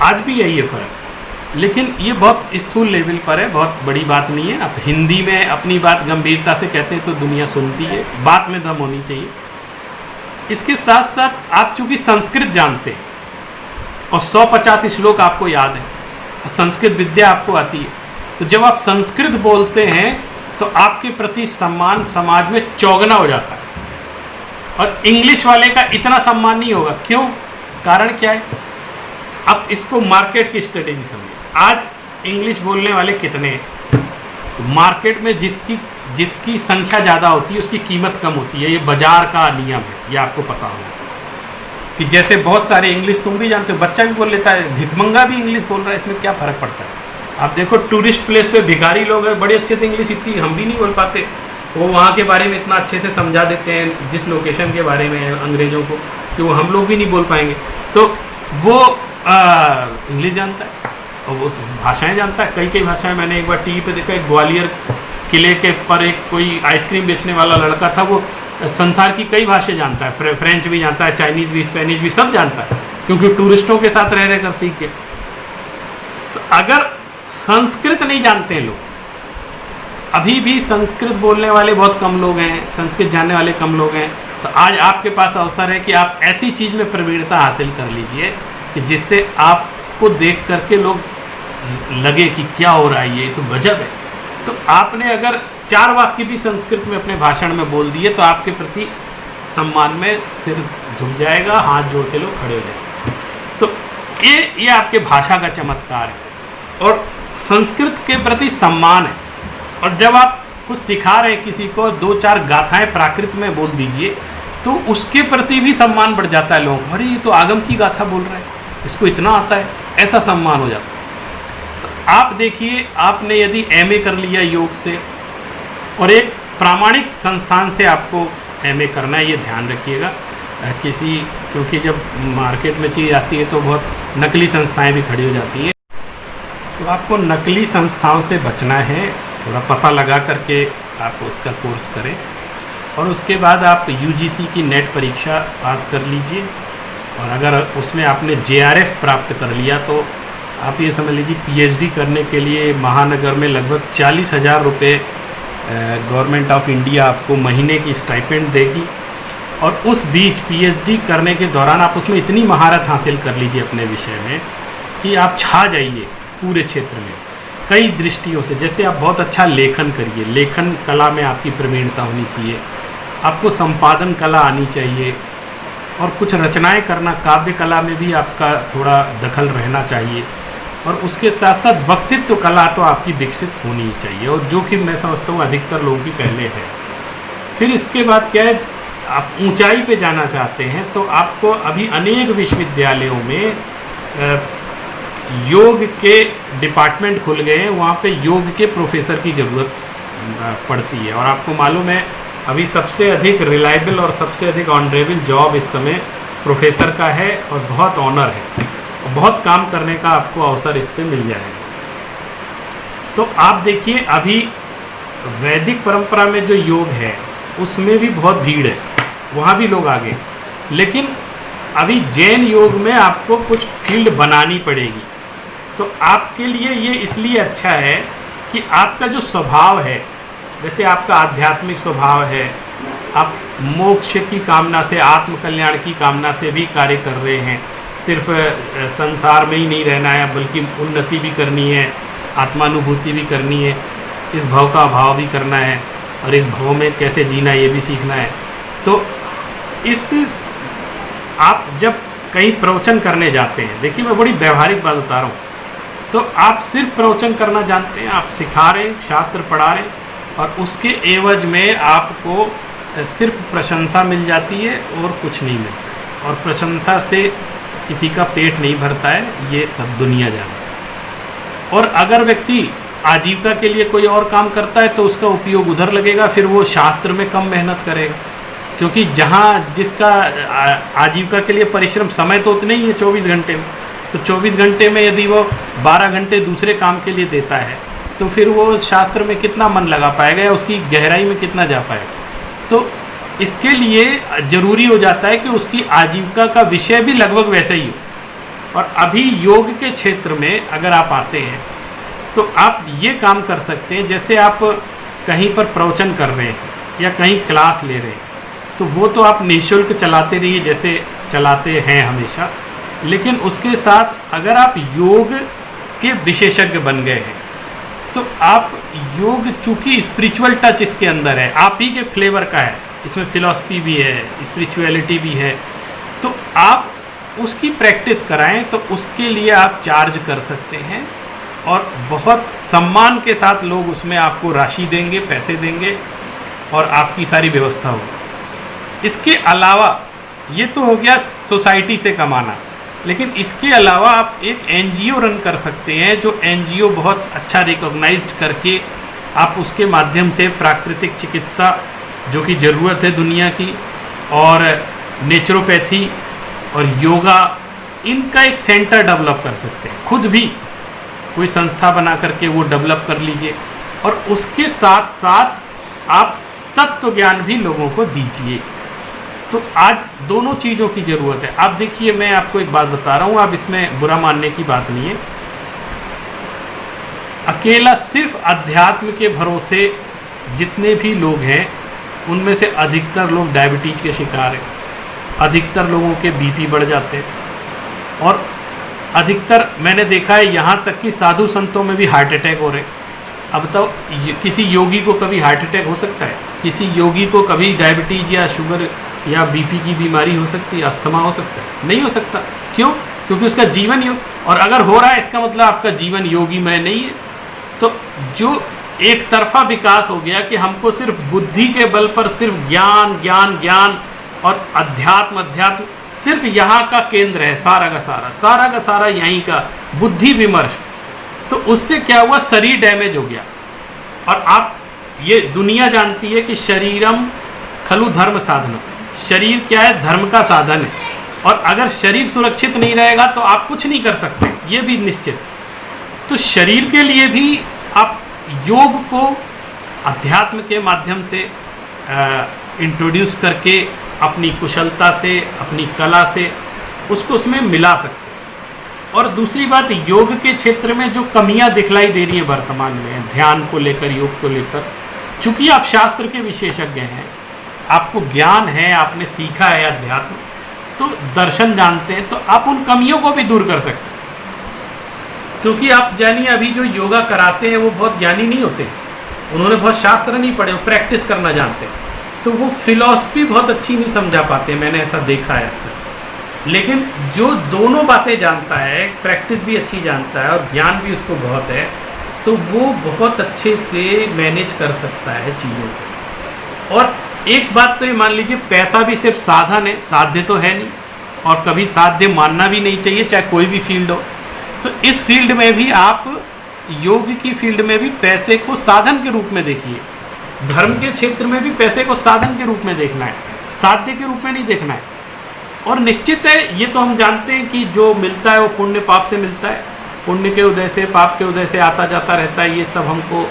S1: आज भी है ये फ़र्क, लेकिन ये बहुत स्थूल लेवल पर है, बहुत बड़ी बात नहीं है। आप हिंदी में अपनी बात गंभीरता से कहते हैं तो दुनिया सुनती है, बात में दम होनी चाहिए। इसके साथ साथ आप चूँकि संस्कृत जानते हैं और 150 श्लोक आपको याद है, संस्कृत विद्या आपको आती है, तो जब आप संस्कृत बोलते हैं तो आपके प्रति सम्मान समाज में चौगुना हो जाता है, और इंग्लिश वाले का इतना सम्मान नहीं होगा। क्यों? कारण क्या है? अब इसको मार्केट की स्ट्रेटेजी समझिए। आज इंग्लिश बोलने वाले कितने हैं? मार्केट में जिसकी संख्या ज़्यादा होती है उसकी कीमत कम होती है। ये बाजार का नियम है, ये आपको पता होना चाहिए। कि जैसे बहुत सारे इंग्लिश तुम भी जानते हो, बच्चा भी बोल लेता है, भिखमंगा भी इंग्लिश बोल रहा है, इसमें क्या फ़र्क पड़ता है? आप देखो टूरिस्ट प्लेस पे भिखारी लोग हैं, बड़े अच्छे से इंग्लिश, इतनी हम भी नहीं बोल पाते, वो वहाँ के बारे में इतना अच्छे से समझा देते हैं, जिस लोकेशन के बारे में अंग्रेज़ों को, कि वो हम लोग भी नहीं बोल पाएंगे। तो वो इंग्लिश जानता है और वो भाषाएं जानता है, कई भाषाएं। मैंने एक बार टीवी पे देखा, एक ग्वालियर किले के पर एक कोई आइसक्रीम बेचने वाला लड़का था, वो संसार की कई भाषाएं जानता है, फ्रेंच भी जानता है, चाइनीज़ भी, स्पेनिश भी, सब जानता है, क्योंकि टूरिस्टों के साथ रह रहकर सीख गए। तो अगर संस्कृत नहीं जानते हैं लोग, अभी भी संस्कृत बोलने वाले बहुत कम लोग हैं, संस्कृत जानने वाले कम लोग हैं, तो आज आपके पास अवसर है कि आप ऐसी चीज़ में प्रवीणता हासिल कर लीजिए कि जिससे आपको देख करके लोग लगे कि क्या हो रहा है, ये तो गजब है। तो आपने अगर 4 वाक्य भी संस्कृत में अपने भाषण में बोल दिए तो आपके प्रति सम्मान में सिर झुक जाएगा, हाथ जोड़ के लोग खड़े हो जाएंगे। तो ये आपके भाषा का चमत्कार है और संस्कृत के प्रति सम्मान है। और जब आप कुछ सिखा रहे हैं किसी को, 2-4 गाथाएं प्राकृत में बोल दीजिए तो उसके प्रति भी सम्मान बढ़ जाता है लोगों को। अरे ये तो आगम की गाथा बोल रहा है, इसको इतना आता है, ऐसा सम्मान हो जाता है। तो आप देखिए, आपने यदि एमए कर लिया योग से और एक प्रामाणिक संस्थान से आपको एमए करना है, ये ध्यान रखिएगा। क्योंकि जब मार्केट में चीज़ आती है तो बहुत नकली संस्थाएं भी खड़ी हो जाती हैं, तो आपको नकली संस्थाओं से बचना है। थोड़ा पता लगा करके आप उसका कोर्स करें और उसके बाद आप यूजीसी की नेट परीक्षा पास कर लीजिए। और अगर उसमें आपने जेआरएफ प्राप्त कर लिया तो आप ये समझ लीजिए पीएचडी करने के लिए महानगर में लगभग 40,000 रुपये गवर्नमेंट ऑफ इंडिया आपको महीने की स्टाइपेंड देगी। और उस बीच पीएचडी करने के दौरान आप उसमें इतनी महारत हासिल कर लीजिए अपने विषय में कि आप छा जाइए पूरे क्षेत्र में। कई दृष्टियों से। जैसे आप बहुत अच्छा लेखन करिए, लेखन कला में आपकी प्रवीणता होनी चाहिए, आपको संपादन कला आनी चाहिए, और कुछ रचनाएं करना, काव्य कला में भी आपका थोड़ा दखल रहना चाहिए, और उसके साथ साथ वक्तित्व कला तो आपकी विकसित होनी ही चाहिए, और जो कि मैं समझता हूँ अधिकतर लोगों की पहले है। फिर इसके बाद क्या है, आप ऊंचाई पे जाना चाहते हैं तो आपको अभी अनेक विश्वविद्यालयों में योग के डिपार्टमेंट खुल गए हैं, वहाँ पे योग के प्रोफेसर की ज़रूरत पड़ती है। और आपको मालूम है अभी सबसे अधिक रिलायबल और सबसे अधिक ऑनरेबल जॉब इस समय प्रोफेसर का है, और बहुत ऑनर है, और बहुत काम करने का आपको अवसर इस पर मिल जाएगा। तो आप देखिए अभी वैदिक परंपरा में जो योग है उसमें भी बहुत भीड़ है, वहाँ भी लोग आगे, लेकिन अभी जैन योग में आपको कुछ फील्ड बनानी पड़ेगी। तो आपके लिए ये इसलिए अच्छा है कि आपका जो स्वभाव है, जैसे आपका आध्यात्मिक स्वभाव है, आप मोक्ष की कामना से, आत्म कल्याण की कामना से भी कार्य कर रहे हैं, सिर्फ संसार में ही नहीं रहना है बल्कि उन्नति भी करनी है, आत्मानुभूति भी करनी है, इस भव का अभाव भी करना है, और इस भव में कैसे जीना ये भी सीखना है। तो इस आप जब कहीं प्रवचन करने जाते हैं, देखिए मैं बड़ी व्यवहारिक बात बता रहा हूँ, तो आप सिर्फ प्रवचन करना जानते हैं, आप सिखा रहे हैं, शास्त्र पढ़ा रहे हैं, और उसके एवज में आपको सिर्फ प्रशंसा मिल जाती है और कुछ नहीं मिलता, और प्रशंसा से किसी का पेट नहीं भरता है, ये सब दुनिया जानती है। और अगर व्यक्ति आजीविका के लिए कोई और काम करता है तो उसका उपयोग उधर लगेगा, फिर वो शास्त्र में कम मेहनत करेगा, क्योंकि जहाँ जिसका आजीविका के लिए परिश्रम, समय तो उतने ही है 24 घंटे में, तो 24 घंटे में यदि वो 12 घंटे दूसरे काम के लिए देता है तो फिर वो शास्त्र में कितना मन लगा पाएगा या उसकी गहराई में कितना जा पाएगा। तो इसके लिए ज़रूरी हो जाता है कि उसकी आजीविका का विषय भी लगभग वैसा ही हो। और अभी योग के क्षेत्र में अगर आप आते हैं तो आप ये काम कर सकते हैं, जैसे आप कहीं पर प्रवचन कर रहे हैं या कहीं क्लास ले रहे हैं, तो वो तो आप निःशुल्क चलाते रहिए जैसे चलाते हैं हमेशा, लेकिन उसके साथ अगर आप योग के विशेषज्ञ बन गए हैं तो आप योग, चूँकि स्पिरिचुअल टच इसके अंदर है, आप ही के फ्लेवर का है, इसमें फिलॉसफी भी है, स्पिरिचुअलिटी भी है, तो आप उसकी प्रैक्टिस कराएं, तो उसके लिए आप चार्ज कर सकते हैं, और बहुत सम्मान के साथ लोग उसमें आपको राशि देंगे, पैसे देंगे, और आपकी सारी व्यवस्था होगी। इसके अलावा ये तो हो गया सोसाइटी से कमाना, लेकिन इसके अलावा आप एक एनजीओ रन कर सकते हैं, जो एनजीओ बहुत अच्छा रिकॉग्नाइज्ड करके आप उसके माध्यम से प्राकृतिक चिकित्सा जो कि ज़रूरत है दुनिया की, और नेचुरोपैथी और योगा, इनका एक सेंटर डेवलप कर सकते हैं। खुद भी कोई संस्था बना करके वो डेवलप कर लीजिए, और उसके साथ साथ आप तत्व ज्ञान भी लोगों को दीजिए। तो आज दोनों चीज़ों की ज़रूरत है। आप देखिए, मैं आपको एक बात बता रहा हूँ, आप इसमें बुरा मानने की बात नहीं है। अकेला सिर्फ अध्यात्म के भरोसे जितने भी लोग हैं उनमें से अधिकतर लोग डायबिटीज के शिकार हैं, अधिकतर लोगों के बीपी बढ़ जाते हैं, और अधिकतर मैंने देखा है यहाँ तक कि साधु संतों में भी हार्ट अटैक हो रहे हैं। अब तो किसी योगी को कभी हार्ट अटैक हो सकता है? किसी योगी को कभी डायबिटीज या शुगर या बीपी की बीमारी हो सकती है, अस्थमा हो सकता है? नहीं हो सकता। क्यों? क्योंकि उसका जीवन योग, और अगर हो रहा है इसका मतलब आपका जीवन योगी में नहीं है। तो जो एक तरफा विकास हो गया कि हमको सिर्फ बुद्धि के बल पर सिर्फ ज्ञान ज्ञान ज्ञान और अध्यात्म अध्यात्म सिर्फ यहाँ का केंद्र है, सारा का सारा यहीं का बुद्धि विमर्श, तो उससे क्या हुआ, शरीर डैमेज हो गया। और आप ये दुनिया जानती है कि शरीरम खलु धर्म साधनम, शरीर क्या है, धर्म का साधन है, और अगर शरीर सुरक्षित नहीं रहेगा तो आप कुछ नहीं कर सकते, ये भी निश्चित। तो शरीर के लिए भी आप योग को अध्यात्म के माध्यम से इंट्रोड्यूस करके अपनी कुशलता से, अपनी कला से उसको उसमें मिला सकते हैं। और दूसरी बात, योग के क्षेत्र में जो कमियां दिखलाई दे रही हैं वर्तमान में, ध्यान को लेकर, योग को लेकर, चूँकि आप शास्त्र के विशेषज्ञ हैं, आपको ज्ञान है, आपने सीखा है अध्यात्म, तो दर्शन जानते हैं, तो आप उन कमियों को भी दूर कर सकते हैं। क्योंकि आप जानिए अभी जो योगा कराते हैं वो बहुत ज्ञानी नहीं होते हैं, उन्होंने बहुत शास्त्र नहीं पढ़े, वो प्रैक्टिस करना जानते हैं, तो वो फिलॉसफी बहुत अच्छी नहीं समझा पाते, मैंने ऐसा देखा है अक्सर। लेकिन जो दोनों बातें जानता है, प्रैक्टिस भी अच्छी जानता है और ज्ञान भी उसको बहुत है, तो वो बहुत अच्छे से मैनेज कर सकता है चीज़ों को। और एक बात तो ये मान लीजिए, पैसा भी सिर्फ साधन है, साध्य तो है नहीं, और कभी साध्य मानना भी नहीं चाहिए, चाहे कोई भी फील्ड हो। तो इस फील्ड में भी आप, योग की फील्ड में भी पैसे को साधन के रूप में देखिए, धर्म के क्षेत्र में भी पैसे को साधन के रूप में देखना है, साध्य के रूप में नहीं देखना है। और निश्चित है, ये तो हम जानते हैं कि जो मिलता है वो पुण्य पाप से मिलता है, पुण्य के उदय से पाप के उदय से आता जाता रहता है, ये सब हमको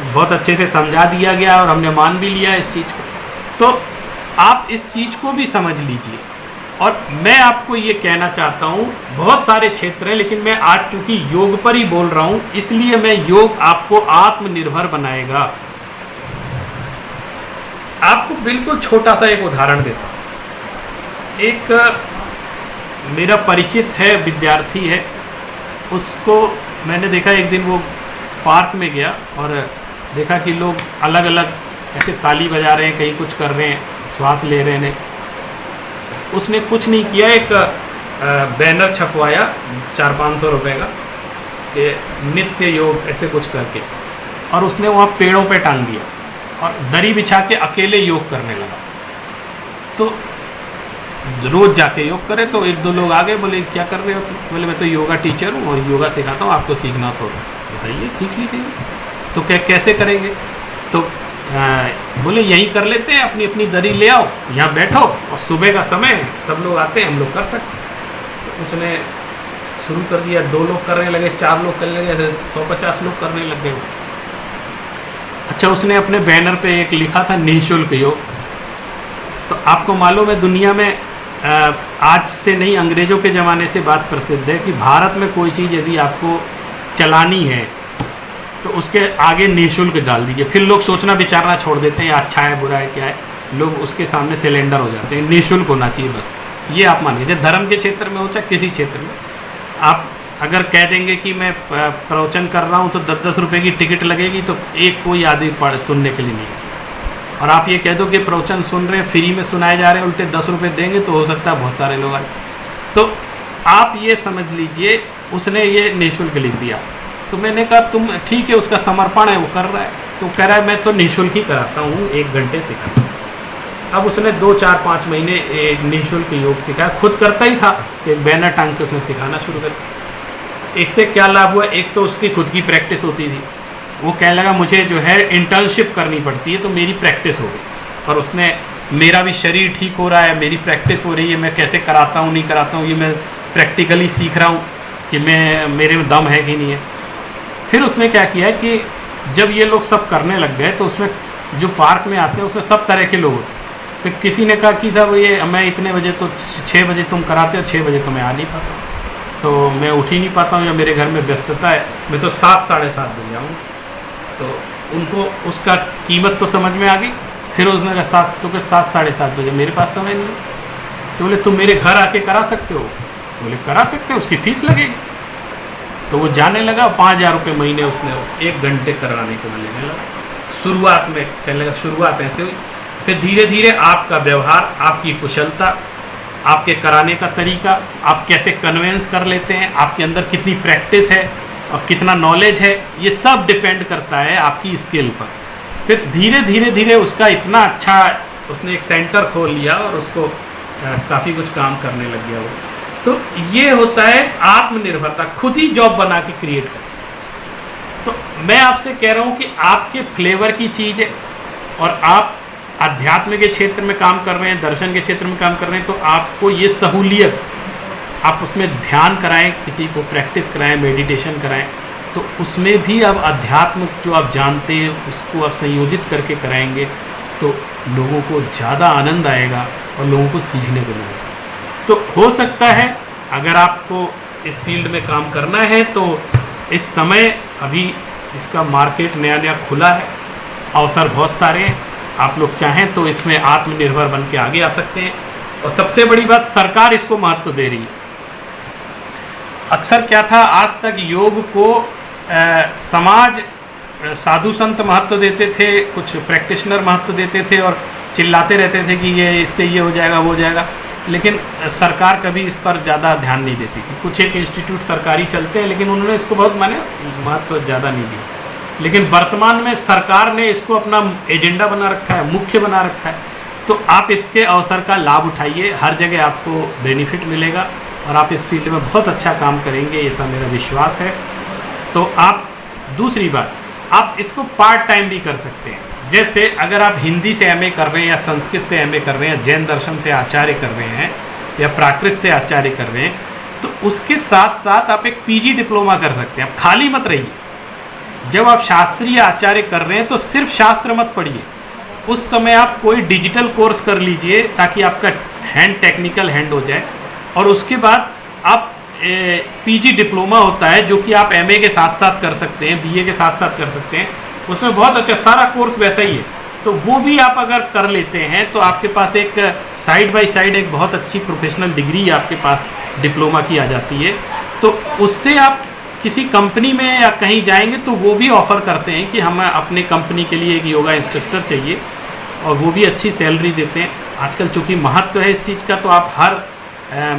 S1: बहुत अच्छे से समझा दिया गया और हमने मान भी लिया इस चीज़ को। तो आप इस चीज़ को भी समझ लीजिए। और मैं आपको ये कहना चाहता हूँ, बहुत सारे क्षेत्र हैं, लेकिन मैं आज चूँकि योग पर ही बोल रहा हूँ, इसलिए मैं योग आपको आत्मनिर्भर बनाएगा। आपको बिल्कुल छोटा सा एक उदाहरण देता हूँ। एक मेरा परिचित है, विद्यार्थी है, उसको मैंने देखा एक दिन वो पार्क में गया और देखा कि लोग अलग अलग ऐसे ताली बजा रहे हैं, कहीं कुछ कर रहे हैं, श्वास ले रहे हैं। उसने कुछ नहीं किया, एक बैनर छपवाया 400-500 रुपये का कि नित्य योग ऐसे कुछ करके, और उसने वहाँ पेड़ों पे टांग दिया और दरी बिछा के अकेले योग करने लगा। तो रोज़ जाके योग करे, तो एक दो लोग आ गए, बोले क्या कर रहे हो तुम? बोले मैं तो योगा टीचर हूँ और योगा सिखाता हूँ, आपको सीखना तो बताइए, सीख लीजिए। तो क्या कैसे करेंगे? तो बोले यहीं कर लेते हैं, अपनी अपनी दरी ले आओ, यहाँ बैठो और सुबह का समय सब लोग आते हैं, हम लोग कर सकते हैं। तो उसने शुरू कर दिया, 2 लोग करने लगे, 4 लोग करने लगे, 150 लोग करने लग गए। अच्छा, उसने अपने बैनर पे एक लिखा था निःशुल्क योग। तो आपको मालूम है, दुनिया में आज से नहीं, अंग्रेज़ों के ज़माने से बात प्रसिद्ध है कि भारत में कोई चीज़ यदि आपको चलानी है तो उसके आगे निःशुल्क डाल दीजिए, फिर लोग सोचना विचारना छोड़ देते हैं अच्छा है बुरा है क्या है, लोग उसके सामने सिलेंडर हो जाते हैं। निःशुल्क होना चाहिए बस, ये आप मान लीजिए। धर्म के क्षेत्र में हो चाहे किसी क्षेत्र में, आप अगर कह देंगे कि मैं प्रवचन कर रहा हूँ तो 10-10 रुपये की टिकट लगेगी, तो एक कोई आदमी पढ़ सुनने के लिए नहीं है। और आप ये कह दो कि प्रवचन सुन रहे हैं, फ्री में सुनाए जा रहे हैं, उल्टे 10 रुपये देंगे, तो हो सकता है बहुत सारे लोग आए। तो आप ये समझ लीजिए, उसने ये निःशुल्क लिख दिया। तो मैंने कहा तुम ठीक है, उसका समर्पण है, वो कर रहा है। तो कह रहा है मैं तो निःशुल्क ही कराता हूँ, 1 घंटे सिखाता हूँ। अब उसने 2, 4, 5 महीने एक निःशुल्क योग सिखाया, खुद करता ही था, एक बैनर टांग के उसने सिखाना शुरू कर दिया। इससे क्या लाभ हुआ? एक तो उसकी खुद की प्रैक्टिस होती थी, वो कहने लगा मुझे जो है इंटर्नशिप करनी पड़ती है, तो मेरी प्रैक्टिस हो गई। और उसने, मेरा भी शरीर ठीक हो रहा है, मेरी प्रैक्टिस हो रही है, मैं कैसे कराता हूँ नहीं कराता हूँ, ये मैं प्रैक्टिकली सीख रहा हूँ कि मैं, मेरे में दम है कि नहीं है। फिर उसने क्या किया कि जब ये लोग सब करने लग गए, तो उसमें जो पार्क में आते हैं उसमें सब तरह के लोग होते हैं। फिर किसी ने कहा कि साहब ये मैं इतने बजे, तो 6 बजे तुम कराते हो, 6 बजे तो मैं आ नहीं पाता हूँ, तो मैं उठ ही नहीं पाता हूँ, या मेरे घर में व्यस्तता है, मैं तो 7-7:30 बजे आऊँ। तो उनको उसका कीमत तो समझ में आ गई। फिर उसने कहा 7-7:30 बजे मेरे पास समय नहीं है। तो बोले तुम मेरे घर आके करा सकते हो? बोले करा सकते हो, उसकी फ़ीस लगेगी। तो वो जाने लगा, 5,000 रुपये महीने उसने 1 घंटे कराने को लेने लगा। शुरुआत में कहने लगा, शुरुआत ऐसे हुई, फिर धीरे धीरे आपका व्यवहार, आपकी कुशलता, आपके कराने का तरीका, आप कैसे कन्वेंस कर लेते हैं, आपके अंदर कितनी प्रैक्टिस है और कितना नॉलेज है, ये सब डिपेंड करता है आपकी स्किल पर। फिर धीरे धीरे धीरे उसका इतना अच्छा, उसने एक सेंटर खोल लिया और उसको काफ़ी कुछ काम करने लग गया वो। तो ये होता है आत्मनिर्भरता, खुद ही जॉब बना के क्रिएट कर। तो मैं आपसे कह रहा हूँ कि आपके फ्लेवर की चीज़ है और आप अध्यात्म के क्षेत्र में काम कर रहे हैं, दर्शन के क्षेत्र में काम कर रहे हैं, तो आपको ये सहूलियत, आप उसमें ध्यान कराएं, किसी को प्रैक्टिस कराएं, मेडिटेशन कराएं, तो उसमें भी अब अध्यात्म जो आप जानते हैं उसको आप संयोजित करके कराएंगे, तो लोगों को ज़्यादा आनंद आएगा और लोगों को सीखने को मिलेगा। तो हो सकता है अगर आपको इस फील्ड में काम करना है, तो इस समय अभी इसका मार्केट नया नया खुला है, अवसर बहुत सारे हैं, आप लोग चाहें तो इसमें आत्मनिर्भर बन के आगे आ सकते हैं। और सबसे बड़ी बात, सरकार इसको महत्व दे रही है। अक्सर क्या था, आज तक योग को समाज साधु संत महत्व देते थे, कुछ प्रैक्टिशनर महत्व देते थे और चिल्लाते रहते थे कि ये इससे ये हो जाएगा वो हो जाएगा, लेकिन सरकार कभी इस पर ज़्यादा ध्यान नहीं देती थी। कुछ एक इंस्टीट्यूट सरकारी चलते हैं लेकिन उन्होंने इसको बहुत महत्व ज़्यादा नहीं दिया। लेकिन वर्तमान में सरकार ने इसको अपना एजेंडा बना रखा है, मुख्य बना रखा है, तो आप इसके अवसर का लाभ उठाइए, हर जगह आपको बेनिफिट मिलेगा और आप इस फील्ड में बहुत अच्छा काम करेंगे, ऐसा मेरा विश्वास है। तो आप दूसरी बात, आप इसको पार्ट टाइम भी कर सकते हैं। जैसे अगर आप हिंदी से एमए कर रहे हैं या संस्कृत से एमए कर रहे हैं, जैन दर्शन से आचार्य कर रहे हैं या प्राकृत से आचार्य कर रहे हैं, तो उसके साथ साथ आप एक पीजी डिप्लोमा कर सकते हैं। आप खाली मत रहिए। जब आप शास्त्रीय आचार्य कर रहे हैं तो सिर्फ शास्त्र मत पढ़िए, उस समय आप कोई डिजिटल कोर्स कर लीजिए ताकि आपका टेक्निकल हैंड हो जाए। और उसके बाद आप पीजी डिप्लोमा होता है जो कि आप एमए के साथ साथ कर सकते हैं, बीए के साथ साथ कर सकते हैं, उसमें बहुत अच्छा सारा कोर्स वैसा ही है। तो वो भी आप अगर कर लेते हैं तो आपके पास एक साइड बाय साइड एक बहुत अच्छी प्रोफेशनल डिग्री आपके पास डिप्लोमा की आ जाती है। तो उससे आप किसी कंपनी में या कहीं जाएंगे तो वो भी ऑफ़र करते हैं कि हमें अपने कंपनी के लिए एक योगा इंस्ट्रक्टर चाहिए, और वो भी अच्छी सैलरी देते हैं। आजकल चूँकि महत्व है इस चीज़ का, तो आप हर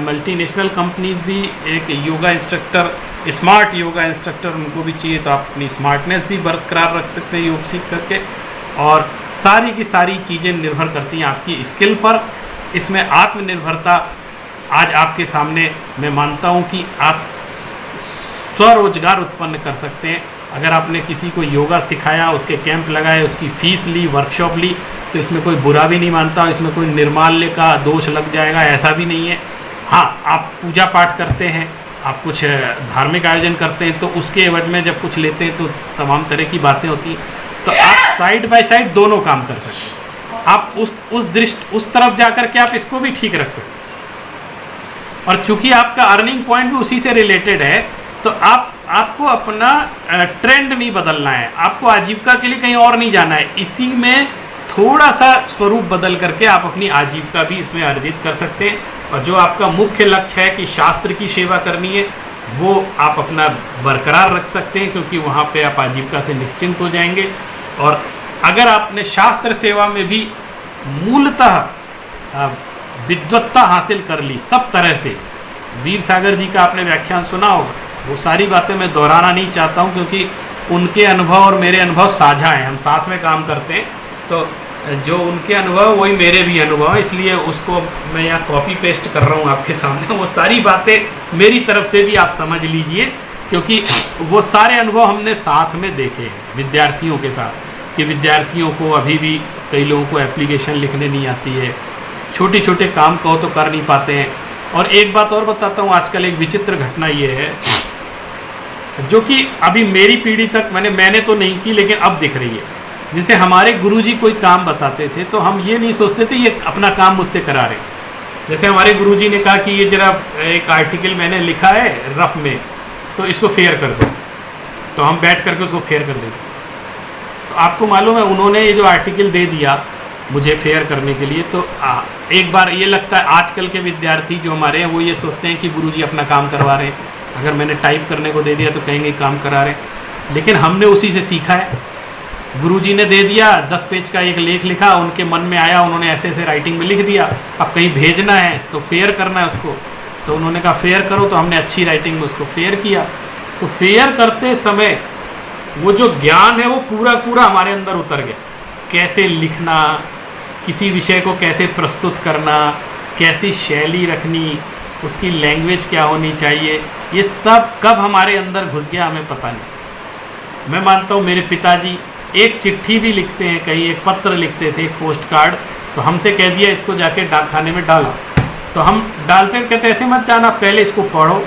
S1: मल्टीनेशनल कंपनीज़ भी एक yoga instructor, smart yoga instructor उनको भी चाहिए, तो आप अपनी स्मार्टनेस भी बरकरार रख सकते हैं योग सीख करके। और सारी की सारी चीज़ें निर्भर करती हैं आपकी स्किल पर। इसमें आत्मनिर्भरता आज आपके सामने मैं मानता हूँ कि आप स्वरोजगार उत्पन्न कर सकते हैं। अगर आपने किसी को योगा सिखाया, उसके कैंप लगाए, उसकी फ़ीस ली, वर्कशॉप ली, तो इसमें कोई बुरा भी नहीं मानता, इसमें कोई निर्माल्य का दोष लग जाएगा ऐसा भी नहीं है। हाँ, आप पूजा पाठ करते हैं, आप कुछ धार्मिक आयोजन करते हैं, तो उसके एवज में जब कुछ लेते हैं तो तमाम तरह की बातें होती हैं। तो आप साइड बाय साइड दोनों काम कर सकते हैं। आप उस तरफ जाकर के आप इसको भी ठीक रख सकते हैं। और चूंकि आपका अर्निंग पॉइंट भी उसी से रिलेटेड है, तो आपको अपना ट्रेंड नहीं बदलना है, आपको आजीविका के लिए कहीं और नहीं जाना है। इसी में थोड़ा सा स्वरूप बदल करके आप अपनी आजीविका भी इसमें अर्जित कर सकते हैं। और जो आपका मुख्य लक्ष्य है कि शास्त्र की सेवा करनी है, वो आप अपना बरकरार रख सकते हैं, क्योंकि वहाँ पे आप आजीविका से निश्चिंत हो जाएंगे। और अगर आपने शास्त्र सेवा में भी मूलतः विद्वत्ता हासिल कर ली सब तरह से, वीर सागर जी का आपने व्याख्यान सुना होगा, वो सारी बातें मैं दोहराना नहीं चाहता हूँ, क्योंकि उनके अनुभव और मेरे अनुभव साझा हैं, हम साथ में काम करते हैं। तो जो उनके अनुभव वही मेरे भी अनुभव हैं, इसलिए उसको मैं यहाँ कॉपी पेस्ट कर रहा हूँ आपके सामने। वो सारी बातें मेरी तरफ से भी आप समझ लीजिए, क्योंकि वो सारे अनुभव हमने साथ में देखे हैं विद्यार्थियों के साथ, कि विद्यार्थियों को अभी भी कई लोगों को एप्लीकेशन लिखने नहीं आती है, छोटे छोटे काम कहो तो कर नहीं पाते हैं। और एक बात और बताता हूँ, आजकल एक विचित्र घटना ये है, जो कि अभी मेरी पीढ़ी तक मैंने तो नहीं की, लेकिन अब दिख रही है। जैसे हमारे गुरुजी कोई काम बताते थे तो हम ये नहीं सोचते थे ये अपना काम मुझसे करा रहे। जैसे हमारे गुरुजी ने कहा कि ये जरा एक आर्टिकल मैंने लिखा है रफ में, तो इसको फेयर कर दो, तो हम बैठ करके उसको फेयर कर देते। तो आपको मालूम है, उन्होंने ये जो आर्टिकल दे दिया मुझे फेयर करने के लिए, तो एक बार ये लगता है आजकल के विद्यार्थी जो हमारे हैं वो ये सोचते हैं कि गुरुजी अपना काम करवा रहे हैं, अगर मैंने टाइप करने को दे दिया तो कहेंगे काम करा रहे हैं। लेकिन हमने उसी से सीखा है। गुरुजी ने दे दिया, 10 पेज का एक लेख लिखा, उनके मन में आया, उन्होंने ऐसे ऐसे राइटिंग में लिख दिया, अब कहीं भेजना है तो फेयर करना है उसको, तो उन्होंने कहा फेयर करो, तो हमने अच्छी राइटिंग में उसको फेयर किया। तो फेयर करते समय वो जो ज्ञान है वो पूरा पूरा हमारे अंदर उतर गया। कैसे लिखना, किसी विषय को कैसे प्रस्तुत करना, कैसी शैली रखनी, उसकी लैंग्वेज क्या होनी चाहिए, ये सब कब हमारे अंदर घुस गया हमें पता नहीं चला। मैं मानता हूँ मेरे पिताजी एक चिट्ठी भी लिखते हैं, कहीं एक पत्र लिखते थे, एक पोस्ट कार्ड, तो हमसे कह दिया इसको जाके डाक खाने में डाला, तो हम डालते कहते ऐसे मत जाना, पहले इसको पढ़ो,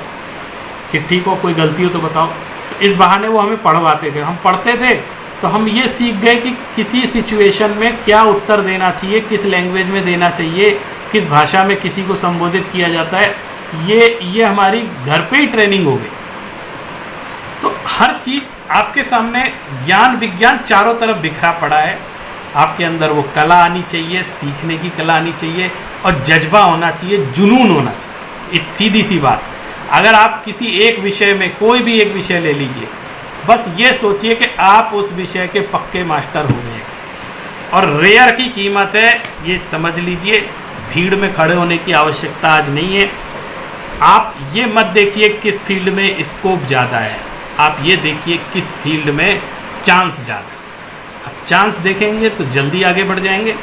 S1: चिट्ठी को कोई गलती हो तो बताओ। तो इस बहाने वो हमें पढ़वाते थे, हम पढ़ते थे, तो हम ये सीख गए कि किसी सिचुएशन में क्या उत्तर देना चाहिए, किस लैंग्वेज में देना चाहिए, किस भाषा में किसी को संबोधित किया जाता है, ये हमारी घर पे ही ट्रेनिंग हो गई। तो हर चीज़ आपके सामने, ज्ञान विज्ञान चारों तरफ बिखरा पड़ा है। आपके अंदर वो कला आनी चाहिए, सीखने की कला आनी चाहिए, और जज्बा होना चाहिए, जुनून होना चाहिए। सीधी सी बात, अगर आप किसी एक विषय में, कोई भी एक विषय ले लीजिए, बस ये सोचिए कि आप उस विषय के पक्के मास्टर हो गए और रेयर की कीमत है, ये समझ लीजिए। भीड़ में खड़े होने की आवश्यकता आज नहीं है। आप ये मत देखिए किस फील्ड में स्कोप ज़्यादा है, आप ये देखिए किस फील्ड में चांस ज़्यादा है। अब चांस देखेंगे तो जल्दी आगे बढ़ जाएंगे।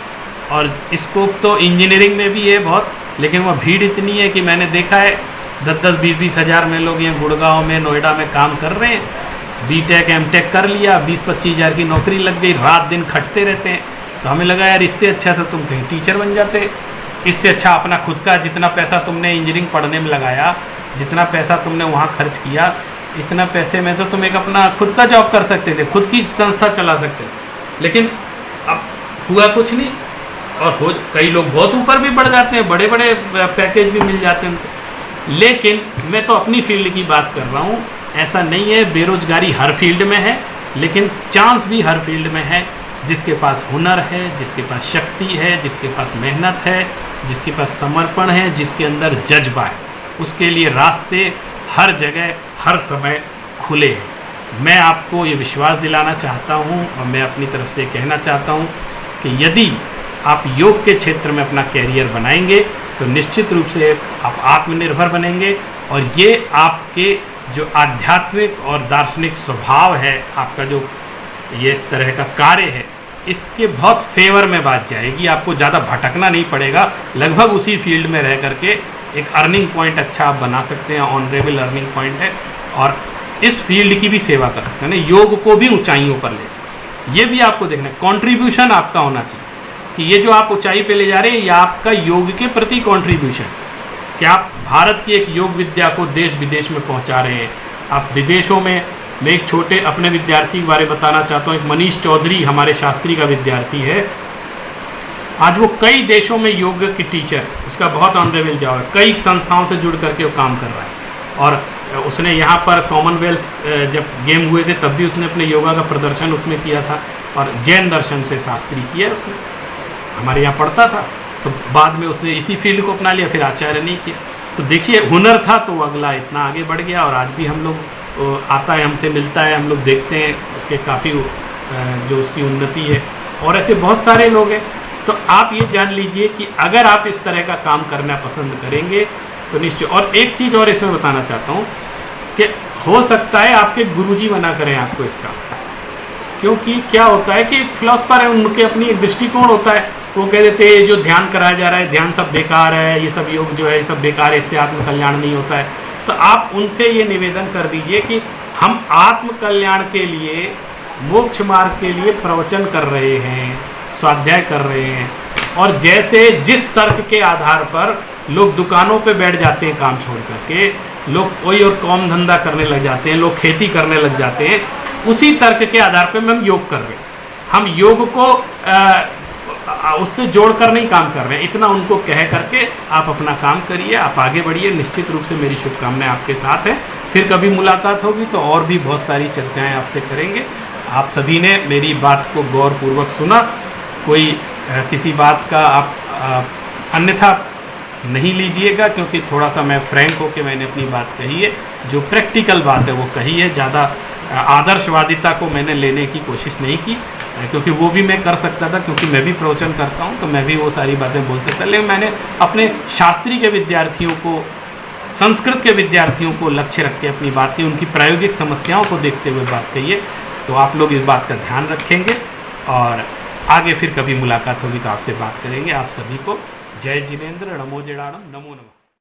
S1: और स्कोप तो इंजीनियरिंग में भी है बहुत, लेकिन वह भीड़ इतनी है कि मैंने देखा है 10-10, 20-20 हज़ार में लोग यहाँ गुड़गांव में, नोएडा में काम कर रहे हैं। बीटेक एमटेक कर लिया, 20-25 हज़ार की नौकरी लग गई, रात दिन खटते रहते हैं। तो हमें लगा यार इससे अच्छा तो तुम कहीं टीचर बन जाते, इससे अच्छा अपना खुद का जितना पैसा तुमने इंजीनियरिंग पढ़ने में लगाया, जितना पैसा तुमने वहाँ खर्च किया, इतना पैसे में तो तुम एक अपना खुद का जॉब कर सकते थे, खुद की संस्था चला सकते थे। लेकिन अब हुआ कुछ नहीं। और कई लोग बहुत ऊपर भी बढ़ जाते हैं, बड़े बड़े पैकेज भी मिल जाते हैं उनको। लेकिन मैं तो अपनी फील्ड की बात कर रहा हूँ। ऐसा नहीं है, बेरोजगारी हर फील्ड में है, लेकिन चांस भी हर फील्ड में है। जिसके पास हुनर है, जिसके पास शक्ति है, जिसके पास मेहनत है, जिसके पास समर्पण है, जिसके अंदर जज्बा है, उसके लिए रास्ते हर जगह हर समय खुले हैं। मैं आपको ये विश्वास दिलाना चाहता हूँ और मैं अपनी तरफ से कहना चाहता हूँ कि यदि आप योग के क्षेत्र में अपना कैरियर बनाएंगे तो निश्चित रूप से आप आत्मनिर्भर बनेंगे। और ये आपके जो आध्यात्मिक और दार्शनिक स्वभाव है, आपका जो ये इस तरह का कार्य है, इसके बहुत फेवर में बात जाएगी। आपको ज़्यादा भटकना नहीं पड़ेगा। लगभग उसी फील्ड में रह करके एक अर्निंग पॉइंट अच्छा आप बना सकते हैं, ऑनरेबल अर्निंग पॉइंट है। और इस फील्ड की भी सेवा कर सकते हैं ना, योग को भी ऊंचाइयों पर ले। ये भी आपको देखना है, कॉन्ट्रीब्यूशन आपका होना चाहिए कि ये जो आप ऊंचाई पे ले जा रहे हैं, ये आपका योग के प्रति कॉन्ट्रीब्यूशन, कि आप भारत की एक योग विद्या को देश विदेश में पहुंचा रहे हैं। आप विदेशों में, मैं एक छोटे अपने विद्यार्थी के बारे में बताना चाहता हूँ। एक मनीष चौधरी हमारे शास्त्री का विद्यार्थी है। आज वो कई देशों में योग की टीचर, उसका बहुत ऑनरेबल जॉब है, कई संस्थाओं से जुड़ करके वो काम कर रहा है। और उसने यहाँ पर कॉमनवेल्थ जब गेम हुए थे तब भी उसने अपने योगा का प्रदर्शन उसमें किया था। और जैन दर्शन से शास्त्री किया उसने, हमारे यहाँ पढ़ता था। तो बाद में उसने इसी फील्ड को अपना लिया, फिर आचार्य नहीं किया। तो देखिए हुनर था तो वो अगला इतना आगे बढ़ गया। और आज भी हम लोग आता है, हमसे मिलता है, हम लोग देखते हैं उसके काफ़ी जो उसकी उन्नति है। और ऐसे बहुत सारे लोग हैं। तो आप ये जान लीजिए कि अगर आप इस तरह का काम करना पसंद करेंगे तो निश्चय। और एक चीज़ और इसमें बताना चाहता हूँ कि हो सकता है आपके गुरुजी मना करें आपको इसका, क्योंकि क्या होता है कि फिलोसफर है, उनके अपनी एक दृष्टिकोण होता है। वो कह देते हैं जो ध्यान कराया जा रहा है, ध्यान सब बेकार है, ये सब योग जो है ये सब बेकार है, इससे आत्मकल्याण नहीं होता है। तो आप उनसे ये निवेदन कर दीजिए कि हम आत्मकल्याण के लिए, मोक्ष मार्ग के लिए प्रवचन कर रहे हैं, स्वाध्याय कर रहे हैं। और जैसे जिस तर्क के आधार पर लोग दुकानों पे बैठ जाते हैं काम छोड़ करके, लोग कोई और काम धंधा करने लग जाते हैं, लोग खेती करने लग जाते हैं, उसी तर्क के आधार पर हम योग कर रहे हैं। हम योग को उससे जोड़कर नहीं काम कर रहे हैं। इतना उनको कह करके आप अपना काम करिए, आप आगे बढ़िए। निश्चित रूप से मेरी शुभकामनाएं आपके साथ है। फिर कभी मुलाकात होगी तो और भी बहुत सारी चर्चाएं आपसे करेंगे। आप सभी ने मेरी बात को गौरपूर्वक सुना, कोई किसी बात का आप अन्यथा नहीं लीजिएगा, क्योंकि थोड़ा सा मैं फ्रैंक होकर मैंने अपनी बात कही है, जो प्रैक्टिकल बात है वो कही है। ज़्यादा आदर्शवादिता को मैंने लेने की कोशिश नहीं की, क्योंकि वो भी मैं कर सकता था, क्योंकि मैं भी प्रवचन करता हूँ तो मैं भी वो सारी बातें बोल सकता। लेकिन मैंने अपने शास्त्री के विद्यार्थियों को, संस्कृत के विद्यार्थियों को लक्ष्य रख के अपनी बात की, उनकी प्रायोगिक समस्याओं को देखते हुए बात कही है। तो आप लोग इस बात का ध्यान रखेंगे और आगे फिर कभी मुलाकात होगी तो आपसे बात करेंगे। आप सभी को जय जिनेंद्र, नमो जेड़ाणम, नमो नमः।